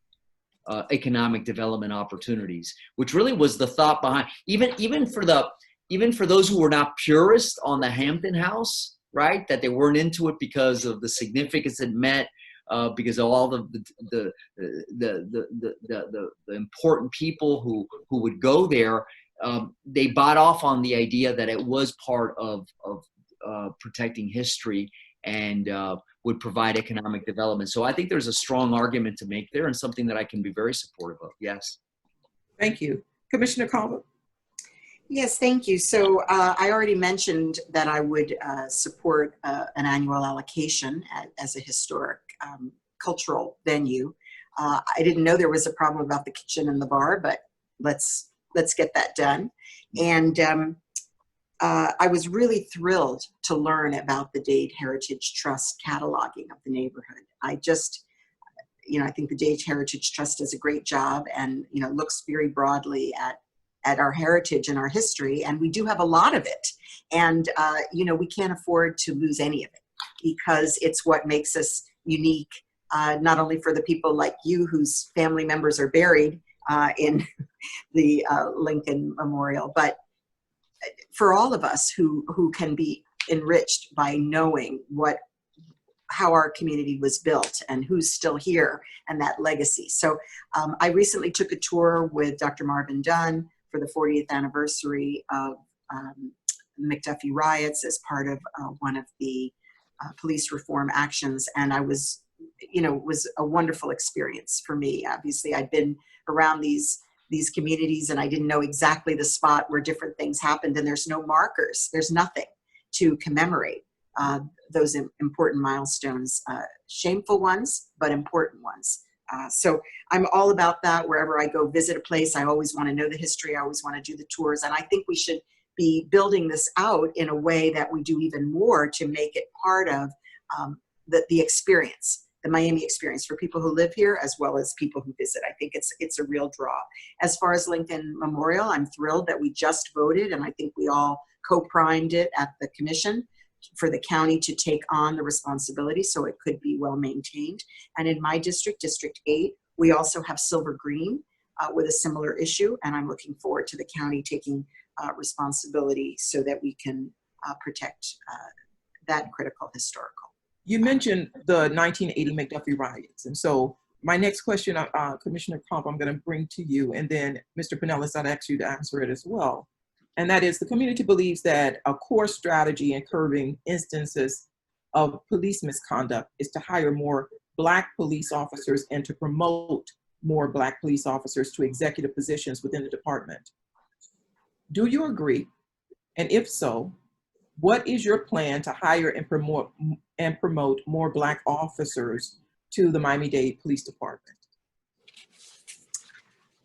economic development opportunities, which really was the thought behind even for those who were not purists on the Hampton House, right? That they weren't into it because of the significance it meant, because of all the important people who would go there. They bought off on the idea that it was part of protecting history and would provide economic development. So I think there's a strong argument to make there and something that I can be very supportive of. Yes. Thank you. Commissioner Calvert. Yes, thank you. So I already mentioned that I would support an annual allocation as a historic cultural venue. I didn't know there was a problem about the kitchen and the bar, but let's get that done. And I was really thrilled to learn about the Dade Heritage Trust cataloging of the neighborhood. I just, I think the Dade Heritage Trust does a great job and, looks very broadly at our heritage and our history, and we do have a lot of it. And, we can't afford to lose any of it because it's what makes us unique, not only for the people like you whose family members are buried in the Lincoln Memorial, but for all of us who can be enriched by knowing how our community was built and who's still here and that legacy. So I recently took a tour with Dr. Marvin Dunn for the 40th anniversary of McDuffie riots as part of one of the police reform actions. And it was a wonderful experience for me. Obviously, I'd been around these communities and I didn't know exactly the spot where different things happened, and there's no markers, there's nothing. to commemorate those important milestones, shameful ones, but important ones. So I'm all about that. Wherever I go visit a place, I always want to know the history. I always want to do the tours. And I think we should be building this out in a way that we do even more to make it part of the experience, the Miami experience for people who live here as well as people who visit. I think it's a real draw. As far as Lincoln Memorial, I'm thrilled that we just voted, and I think we all co-primed it at the commission for the county to take on the responsibility so it could be well maintained. And in my district, District 8, we also have Silver Green with a similar issue, and I'm looking forward to the county taking responsibility so that we can protect that critical historical. You mentioned the 1980 McDuffie riots. And so my next question, Commissioner Comp, I'm going to bring to you, and then Mr. Pinellas, I'd ask you to answer it as well. And that is, the community believes that a core strategy in curbing instances of police misconduct is to hire more Black police officers and to promote more Black police officers to executive positions within the department. Do you agree? And if so, what is your plan to hire and promote more Black officers to the Miami-Dade Police Department?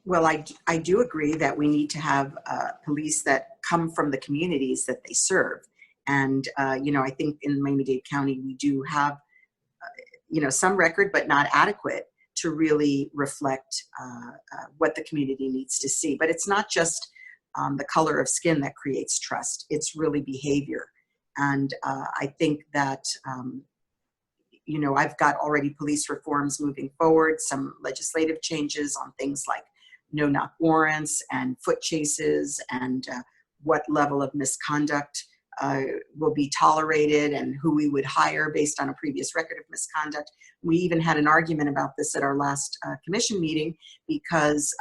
Well, I do agree that we need to have police that come from the communities that they serve. And, you know, I think in Miami-Dade County, we do have, you know, some record, but not adequate to really reflect what the community needs to see. But it's not just the color of skin that creates trust. It's really behavior. And I think that, you know, I've got already police reforms moving forward, some legislative changes on things like no-knock warrants and foot chases and what level of misconduct will be tolerated and who we would hire based on a previous record of misconduct. We even had an argument about this at our last commission meeting because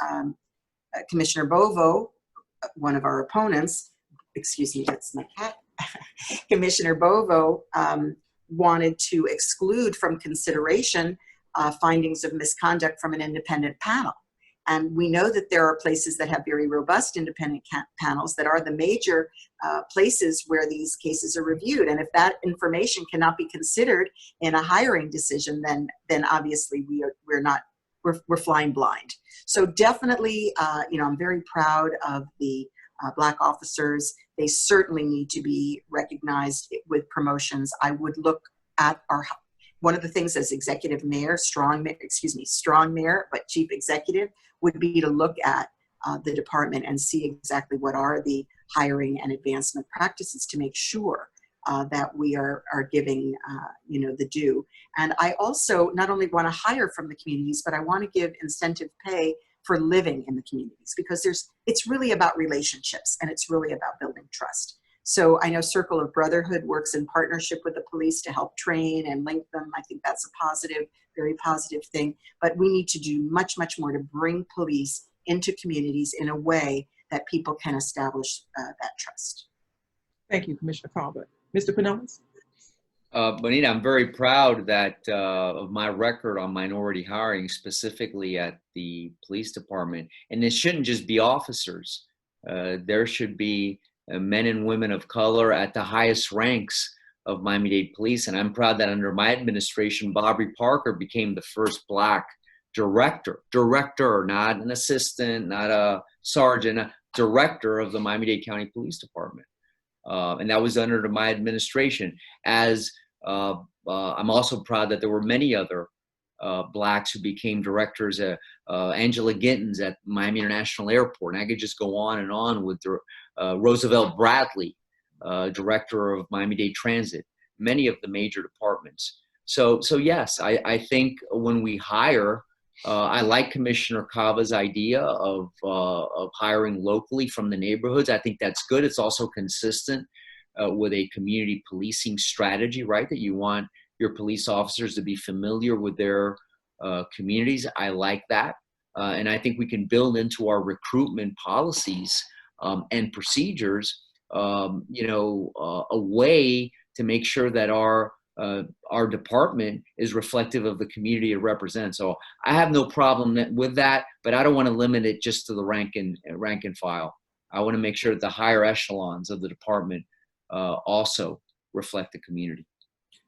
Commissioner Bovo, one of our opponents, excuse me, that's my cat, Commissioner Bovo wanted to exclude from consideration findings of misconduct from an independent panel. And we know that there are places that have very robust independent panels that are the major places where these cases are reviewed. And if that information cannot be considered in a hiring decision, then obviously we're flying blind. So definitely, you know, I'm very proud of the Black officers. They certainly need to be recognized with promotions. I would look at one of the things as executive mayor, strong mayor, but chief executive, would be to look at the department and see exactly what are the hiring and advancement practices to make sure that we are giving you know, the due. And I also not only want to hire from the communities, but I want to give incentive pay for living in the communities, because it's really about relationships and it's really about building trust. So I know Circle of Brotherhood works in partnership with the police to help train and link them. I think that's a positive, very positive thing. But we need to do much, much more to bring police into communities in a way that people can establish that trust. Thank you, Commissioner Colbert. Mr. Pinellas? Bonita, I'm very proud that of my record on minority hiring, specifically at the police department. And it shouldn't just be officers. There should be men and women of color at the highest ranks of Miami-Dade Police. And I'm proud that under my administration, Bobby Parker became the first Black director, not an assistant, not a sergeant, a director of the Miami-Dade County Police Department. And that was under my administration. As I'm also proud that there were many other Blacks who became directors. Angela Gittins at Miami International Airport, and I could just go on and on with Roosevelt Bradley, director of Miami-Dade Transit, many of the major departments. So yes, I think when we hire, I like Commissioner Cava's idea of hiring locally from the neighborhoods. I think that's good. It's also consistent with a community policing strategy, right? That you want your police officers to be familiar with their communities. I like that. And I think we can build into our recruitment policies and procedures, you know, a way to make sure that our department is reflective of the community it represents. So I have no problem with that, but I don't want to limit it just to the rank and file. I want to make sure that the higher echelons of the department also reflect the community.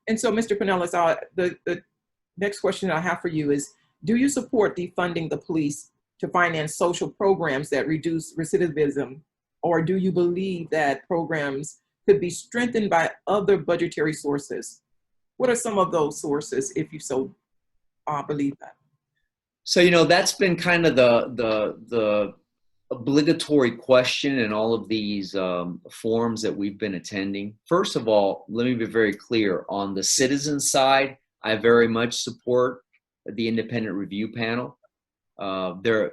And so, Mr. Pinellas, the next question I have for you is, do you support defunding the police to finance social programs that reduce recidivism, or do you believe that programs could be strengthened by other budgetary sources? What are some of those sources, if you so believe that? So, you know, that's been kind of the obligatory question in all of these forums that we've been attending. First of all, let me be very clear. On the citizen side, I very much support the independent review panel.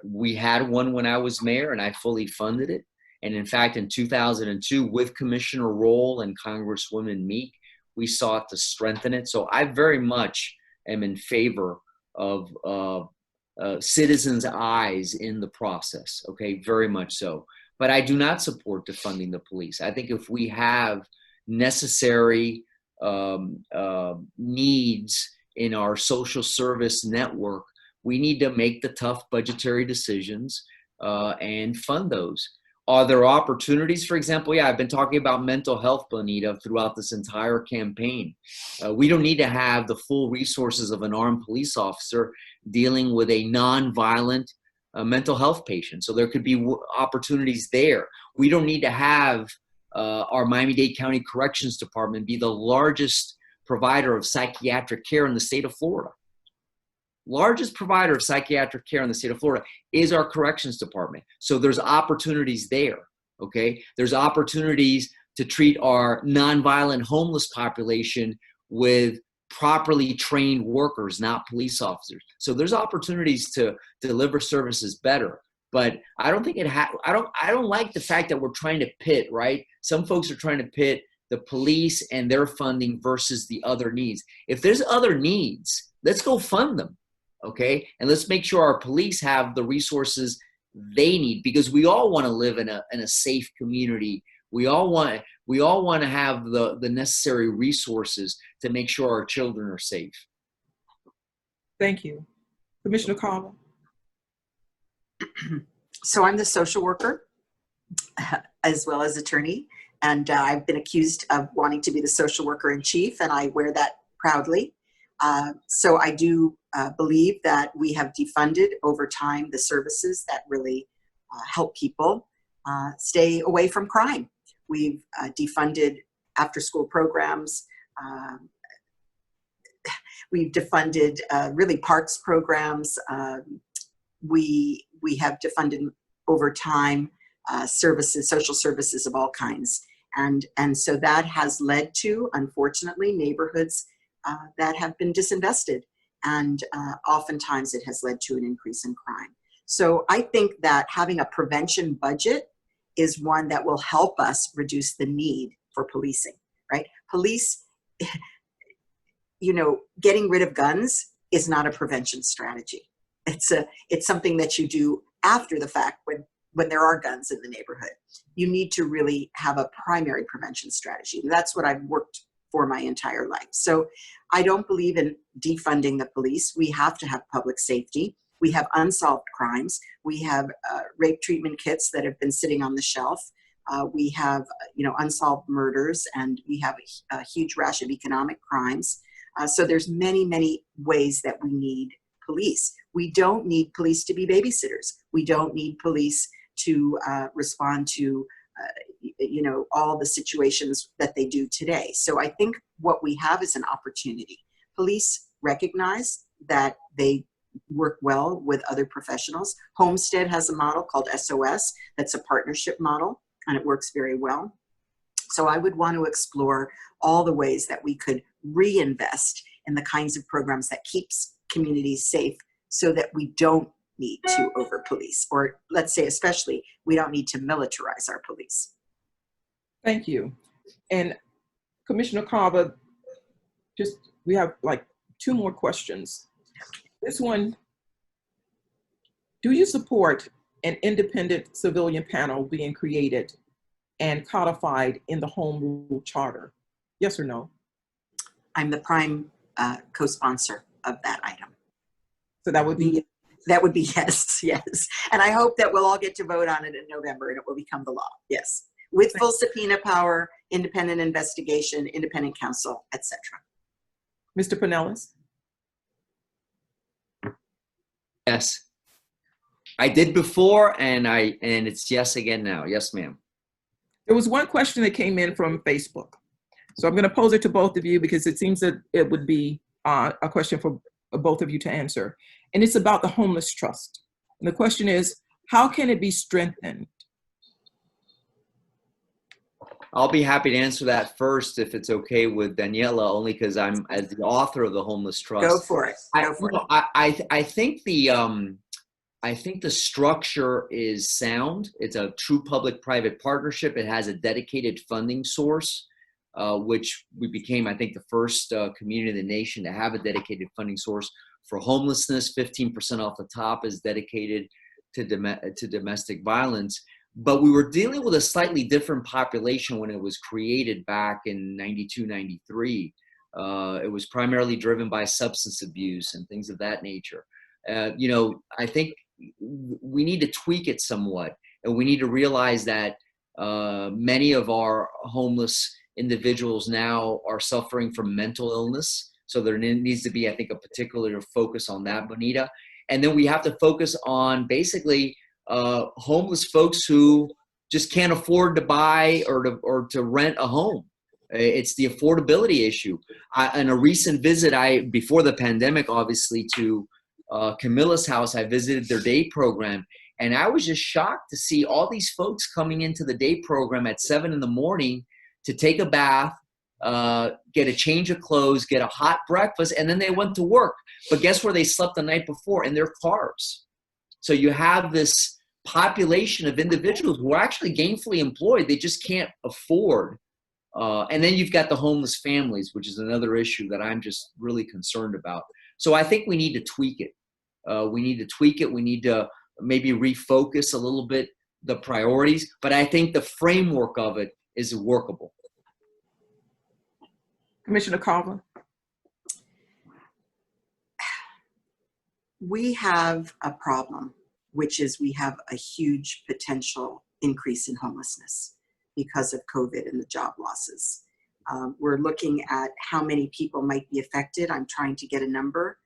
We had one when I was mayor, and I fully funded it. And in fact, in 2002, with Commissioner Roll and Congresswoman Meek, we sought to strengthen it. So I very much am in favor of citizens' eyes in the process, okay, very much so. But I do not support defunding the police. I think if we have necessary needs in our social service network, we need to make the tough budgetary decisions and fund those. Are there opportunities? For example, yeah, I've been talking about mental health, Bonita, throughout this entire campaign. We don't need to have the full resources of an armed police officer dealing with a non-violent mental health patient. So there could be opportunities there. We don't need to have our Miami-Dade County Corrections Department be the largest provider of psychiatric care in the state of Florida. Largest provider of psychiatric care in the state of Florida is our corrections department. So there's opportunities there, okay? There's opportunities to treat our nonviolent homeless population with properly trained workers, not police officers. So there's opportunities to deliver services better. But I don't think I don't like the fact that we're trying to pit, right? Some folks are trying to pit the police and their funding versus the other needs. If there's other needs, let's go fund them. Okay, and let's make sure our police have the resources they need, because we all want to live in a safe community. We all want to have the necessary resources to make sure our children are safe. Thank you. Commissioner Carver. So I'm the social worker as well as attorney, and I've been accused of wanting to be the social worker in chief, and I wear that proudly. So I do believe that we have defunded over time the services that really help people stay away from crime. We've defunded after-school programs. We've defunded really parks programs. We have defunded over time services, social services of all kinds. And so that has led to, unfortunately, neighborhoods that have been disinvested, and oftentimes it has led to an increase in crime. So I think that having a prevention budget is one that will help us reduce the need for policing, right? Police, you know, getting rid of guns is not a prevention strategy. It's something that you do after the fact when there are guns in the neighborhood. You need to really have a primary prevention strategy. And that's what I've worked for my entire life. So I don't believe in defunding the police. We have to have public safety. We have unsolved crimes. We have rape treatment kits that have been sitting on the shelf. We have, you know, unsolved murders, and we have a huge rash of economic crimes. So there's many, many ways that we need police. We don't need police to be babysitters. We don't need police to respond to you know, all the situations that they do today. So I think what we have is an opportunity. Police recognize that they work well with other professionals. Homestead has a model called SOS that's a partnership model, and it works very well. So I would want to explore all the ways that we could reinvest in the kinds of programs that keeps communities safe, so that we don't need to over-police, or let's say especially, we don't need to militarize our police. Thank you. And Commissioner Carver, we have like 2 more questions. This one, do you support an independent civilian panel being created and codified in the Home Rule Charter? Yes or no? I'm the prime co-sponsor of that item. So that would be yes, yes. And I hope that we'll all get to vote on it in November and it will become the law. Yes. With full subpoena power, independent investigation, independent counsel, etc. Mr. Pinellas? Yes. I did before, and it's yes again now. Yes, ma'am. There was one question that came in from Facebook. So I'm going to pose it to both of you because it seems that it would be a question for both of you to answer. And it's about the homeless trust. And the question is, how can it be strengthened? I'll be happy to answer that first if it's okay with Daniela, only because I'm as the author of the Homeless Trust. Go for it. Go for it. I think the structure is sound. It's a true public-private partnership. It has a dedicated funding source, which we became, I think, the first community in the nation to have a dedicated funding source for homelessness. 15% off the top is dedicated to domestic violence. But we were dealing with a slightly different population when it was created back in 92, 93. It was primarily driven by substance abuse and things of that nature. I think we need to tweak it somewhat, and we need to realize that many of our homeless individuals now are suffering from mental illness. So there needs to be, I think, a particular focus on that, Bonita. And then we have to focus on basically homeless folks who just can't afford to buy or to rent a home. It's the affordability issue. In a recent visit, before the pandemic, obviously, to Camilla's house, I visited their day program, and I was just shocked to see all these folks coming into the day program at 7 in the morning to take a bath, get a change of clothes, get a hot breakfast, and then they went to work. But guess where they slept the night before? In their cars. So you have this population of individuals who are actually gainfully employed. They just can't afford. And then you've got the homeless families, which is another issue that I'm just really concerned about. So I think we need to tweak it. We need to tweak it. We need to maybe refocus a little bit the priorities. But I think the framework of it is workable. Commissioner Carver? We have a problem, which is we have a huge potential increase in homelessness because of COVID and the job losses. We're looking at how many people might be affected. I'm trying to get a number.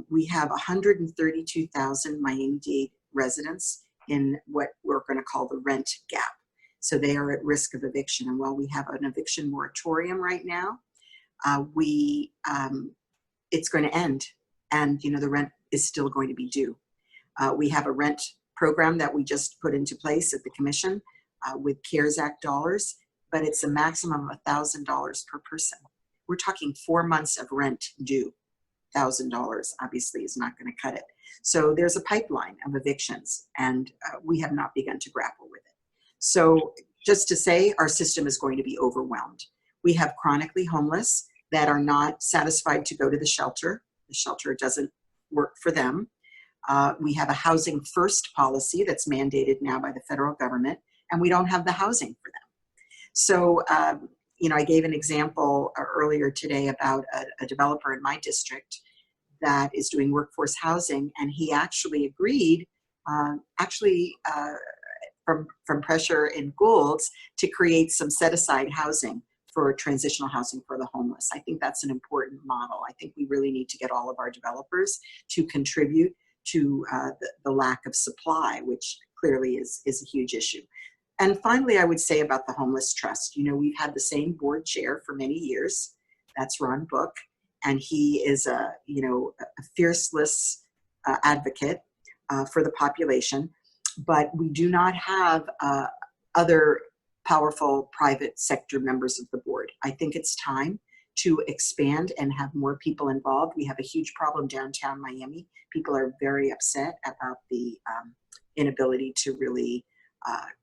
We have 132,000 Miami-Dade residents in what we're going to call the rent gap. So they are at risk of eviction. And while we have an eviction moratorium right now, it's going to end. And, the rent is still going to be due. We have a rent program that we just put into place at the commission with CARES Act dollars, but it's a maximum of $1,000 per person. We're talking 4 months of rent due. $1,000 obviously is not going to cut it. So there's a pipeline of evictions, and we have not begun to grapple with it. So just to say, our system is going to be overwhelmed. We have chronically homeless that are not satisfied to go to the shelter. The shelter doesn't work for them. We have a housing first policy that's mandated now by the federal government, and we don't have the housing for them. So, I gave an example earlier today about a developer in my district that is doing workforce housing, and he actually agreed, from pressure in Gould's, to create some set-aside housing for transitional housing for the homeless. I think that's an important model. I think we really need to get all of our developers to contribute to the lack of supply, which clearly is a huge issue. And finally, I would say about the Homeless Trust. We've had the same board chair for many years. That's Ron Book, and he is a fierceless advocate for the population. But we do not have other powerful private sector members of the board. I think it's time to expand and have more people involved. We have a huge problem downtown Miami. People are very upset about the inability to really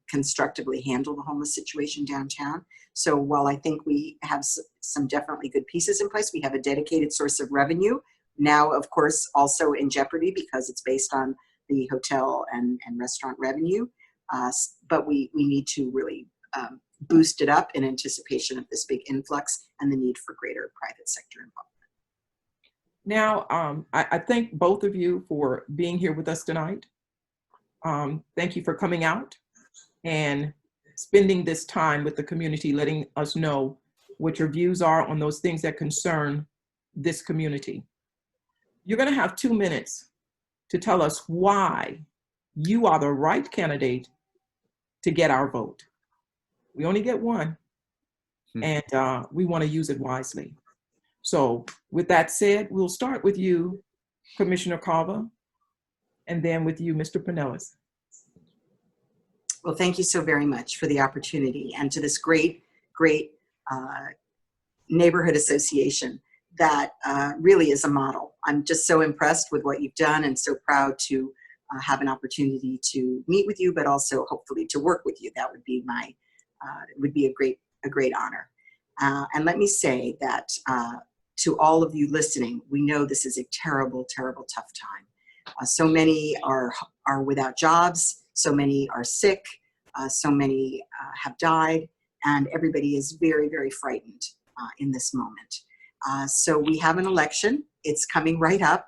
constructively handle the homeless situation downtown. So while I think we have some definitely good pieces in place, we have a dedicated source of revenue. Now, of course, also in jeopardy because it's based on the hotel and restaurant revenue. But we need to really boost it up in anticipation of this big influx and the need for greater private sector involvement. Now, I thank both of you for being here with us tonight. Thank you for coming out and spending this time with the community, letting us know what your views are on those things that concern this community. You're going to have 2 minutes to tell us why you are the right candidate to get our vote. We only get one, and we want to use it wisely. So with that said, we'll start with you, Commissioner Carver, and then with you, Mr. Pinellas. Well, thank you so very much for the opportunity and to this great neighborhood association that really is a model. I'm just so impressed with what you've done and so proud to have an opportunity to meet with you, but also hopefully to work with you. That would be a great honor. And let me say that to all of you listening, we know this is a terrible, terrible, tough time. So many are without jobs, so many are sick, so many have died, and everybody is very, very frightened in this moment. So we have an election. It's coming right up.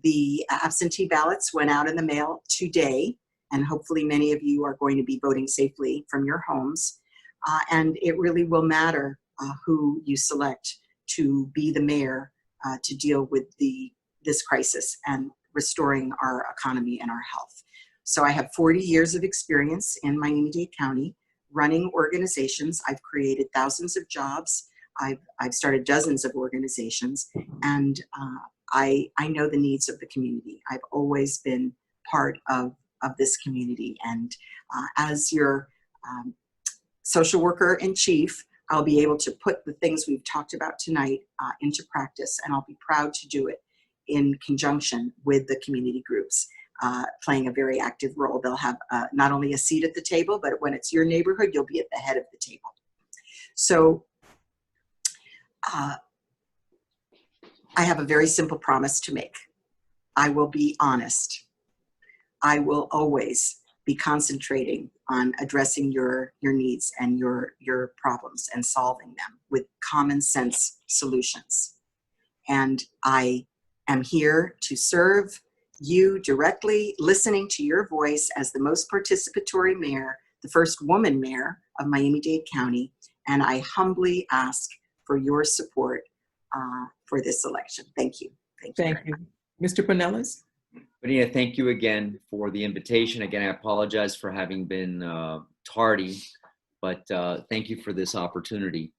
The absentee ballots went out in the mail today, and hopefully many of you are going to be voting safely from your homes. And it really will matter who you select to be the mayor to deal with this crisis and restoring our economy and our health. So I have 40 years of experience in Miami-Dade County running organizations. I've created thousands of jobs. I've started dozens of organizations, and I know the needs of the community. I've always been part of this community, and as your social worker in chief, I'll be able to put the things we've talked about tonight into practice, and I'll be proud to do it in conjunction with the community groups, playing a very active role. They'll have not only a seat at the table, but when it's your neighborhood, you'll be at the head of the table. So I have a very simple promise to make. I will be honest. I will always be concentrating on addressing your needs and your problems and solving them with common sense solutions. And I am here to serve you directly, listening to your voice as the most participatory mayor, the first woman mayor of Miami-Dade County. And I humbly ask for your support for this election. Thank you. Thank you. Mr. Pinellas? Bonita, thank you again for the invitation. Again, I apologize for having been tardy, but thank you for this opportunity.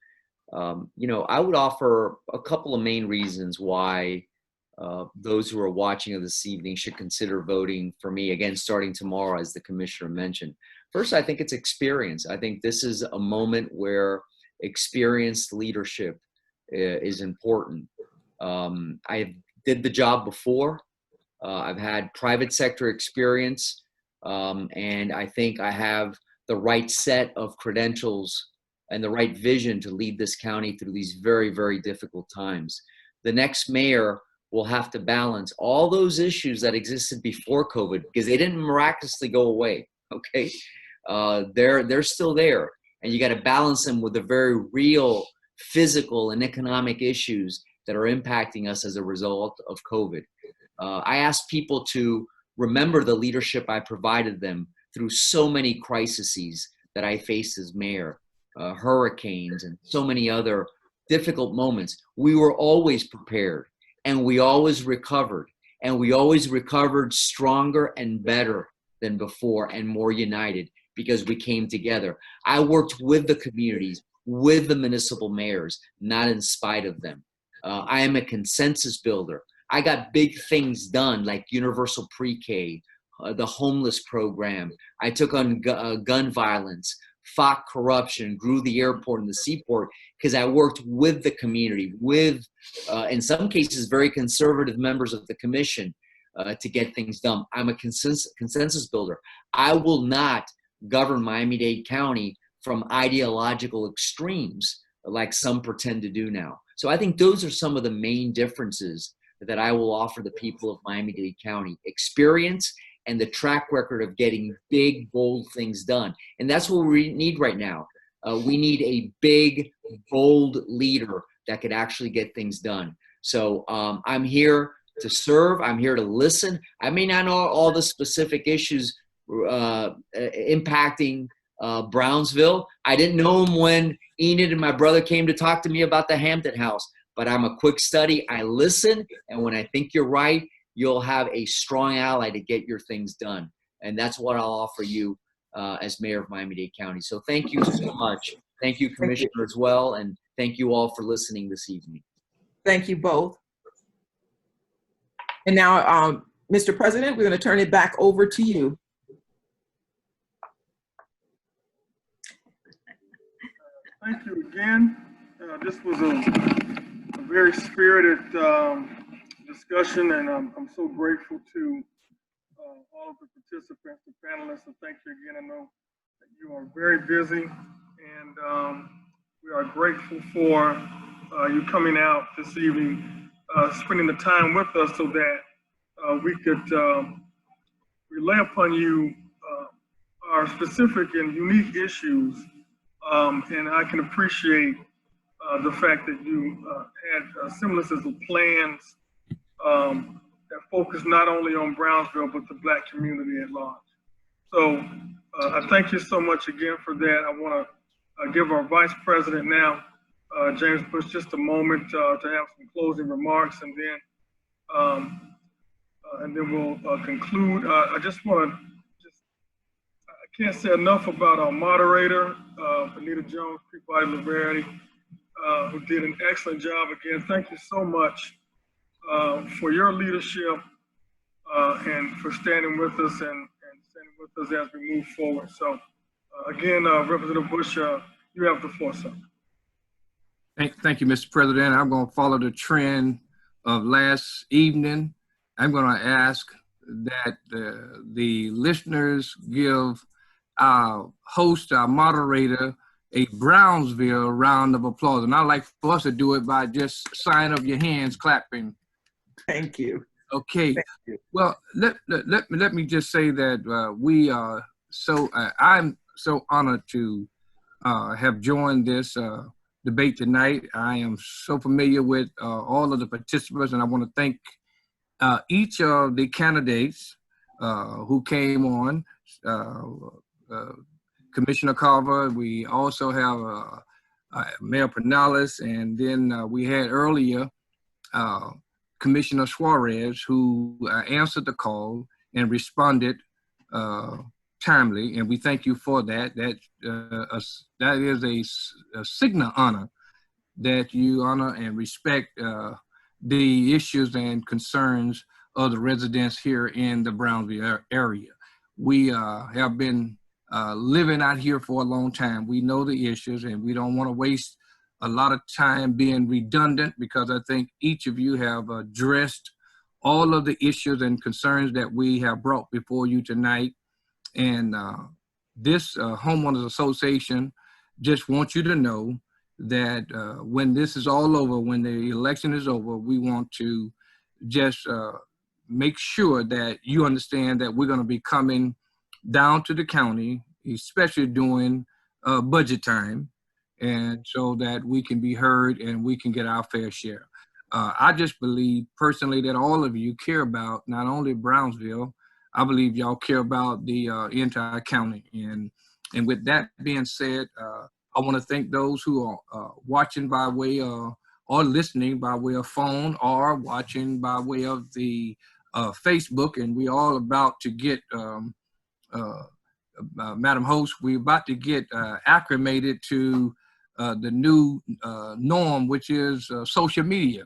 I would offer a couple of main reasons why those who are watching this evening should consider voting for me, again, starting tomorrow, as the commissioner mentioned. First, I think it's experience. I think this is a moment where experienced leadership is important. I did the job before. I've had private sector experience, and I think I have the right set of credentials and the right vision to lead this county through these very, very difficult times. The next mayor will have to balance all those issues that existed before COVID, because they didn't miraculously go away, okay? They're still there, and you gotta balance them with the very real physical and economic issues that are impacting us as a result of COVID. I ask people to remember the leadership I provided them through so many crises that I faced as mayor, hurricanes and so many other difficult moments. We were always prepared, and we always recovered, and we always recovered stronger and better than before and more united because we came together. I worked with the communities, with the municipal mayors, not in spite of them. I am a consensus builder. I got big things done like universal pre-K, the homeless program. I took on gun violence, fought corruption, grew the airport and the seaport, because I worked with the community, with, in some cases, very conservative members of the commission to get things done. I'm a consensus builder. I will not govern Miami-Dade County from ideological extremes like some pretend to do now. So I think those are some of the main differences that I will offer the people of Miami-Dade County: experience and the track record of getting big, bold things done. And that's what we need right now. We need a big, bold leader that could actually get things done. So I'm here to serve. I'm here to listen. I may not know all the specific issues impacting Brownsville. I didn't know him when Enid and my brother came to talk to me about the Hampton House, but I'm a quick study. I listen, and when I think you're right, you'll have a strong ally to get your things done. And that's what I'll offer you as Mayor of Miami-Dade County. So thank you so much. Thank you, Thank you. Commissioner, as well, and thank you all for listening this evening. Thank you both. And now, Mr. President, we're going to turn it back over to you. Thank you again. This was a very spirited discussion, and I'm so grateful to all of the participants, the panelists, and thank you again. I know that you are very busy, and we are grateful for you coming out this evening, spending the time with us so that we could relay upon you our specific and unique issues. And I can appreciate the fact that you had semblances of plans that focus not only on Brownsville, but the Black community at large. So I thank you so much again for that. I want to give our Vice President now, James Bush, just a moment to have some closing remarks, and then we'll conclude. I just want to I can't say enough about our moderator, Anita Jones, Peabody Laverty, who did an excellent job again. Thank you so much for your leadership and for standing with us and standing with us as we move forward. So again, Representative Bush, you have the floor, sir. Thank you, Mr. President. I'm going to follow the trend of last evening. I'm going to ask that the listeners give our host, our moderator, a Brownsville round of applause. And I'd like for us to do it by just sign of your hands, clapping. Thank you. Okay. Thank you. Well, let me just say that we are I'm so honored to have joined this debate tonight. I am so familiar with all of the participants, and I want to thank each of the candidates who came on. Commissioner Carver, we also have Mayor Pinales, and then we had earlier Commissioner Suarez, who answered the call and responded timely, and we thank you for that. That is a signal honor that you honor and respect the issues and concerns of the residents here in the Brownsville area. We have been living out here for a long time. We know the issues, and we don't want to waste a lot of time being redundant, because I think each of you have addressed all of the issues and concerns that we have brought before you tonight. And this homeowners association just wants you to know that when this is all over, when the election is over, we want to just make sure that you understand that we're going to be coming down to the county, especially during budget time, and so that we can be heard and we can get our fair share. I just believe personally that all of you care about not only Brownsville, I believe y'all care about the entire county. And with that being said, I want to thank those who are watching by way of, or listening by way of phone, or watching by way of the Facebook. And we're all about to get, Madam Host, we're about to get acclimated to the new norm, which is social media.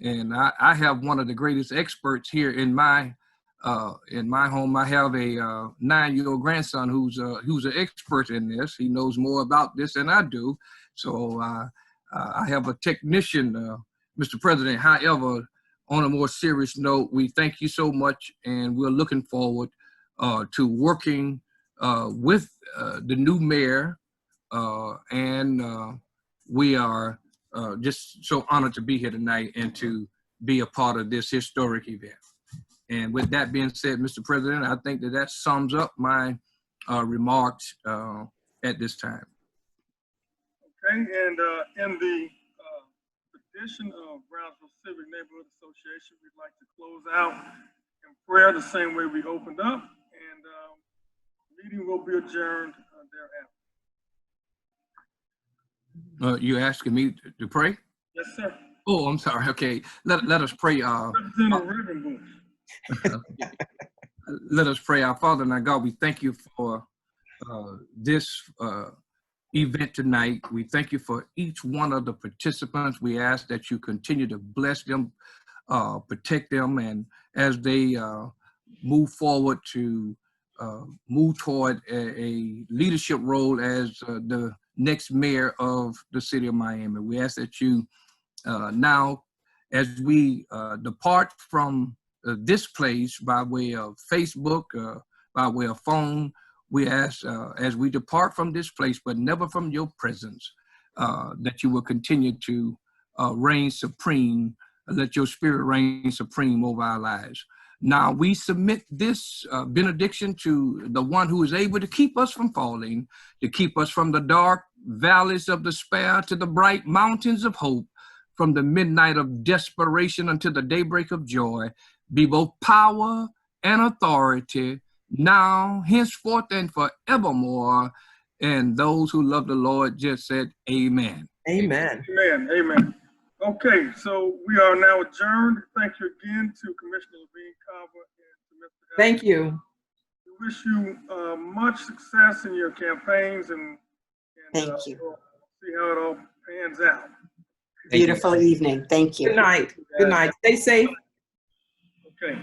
And I have one of the greatest experts here in my home. I have a 9-year-old grandson who's an expert in this. He knows more about this than I do. So I have a technician, Mr. President. However, on a more serious note, we thank you so much, and we're looking forward to working with the new mayor, and we are just so honored to be here tonight and to be a part of this historic event. And with that being said, Mr. President, I think that sums up my remarks at this time. Okay, and in the tradition of Brownsville Civic Neighborhood Association, we'd like to close out in prayer the same way we opened up. And Meeting will be adjourned thereafter. You asking me to pray? Yes, sir. Oh, I'm sorry. Okay, let us pray. Representative Ravenbush. Let us pray. Our Father and our God, we thank you for this event tonight. We thank you for each one of the participants. We ask that you continue to bless them, protect them, and as they move forward to move toward a leadership role as the next mayor of the city of Miami. We ask that you now, as we depart from this place by way of Facebook, by way of phone, we ask as we depart from this place, but never from your presence, that you will continue to reign supreme, let your spirit reign supreme over our lives. Now we submit this benediction to the one who is able to keep us from falling, to keep us from the dark valleys of despair to the bright mountains of hope, from the midnight of desperation until the daybreak of joy, be both power and authority, now, henceforth, and forevermore. And those who love the Lord just said, amen. Amen. Amen. Amen. Okay, so we are now adjourned. Thank you again to Commissioner Levine Carver and to Mr. Thank you. We wish you much success in your campaigns and Thank you. we'll see how it all pans out. Beautiful evening. Thank you. Good night. Good night. Stay safe. Okay.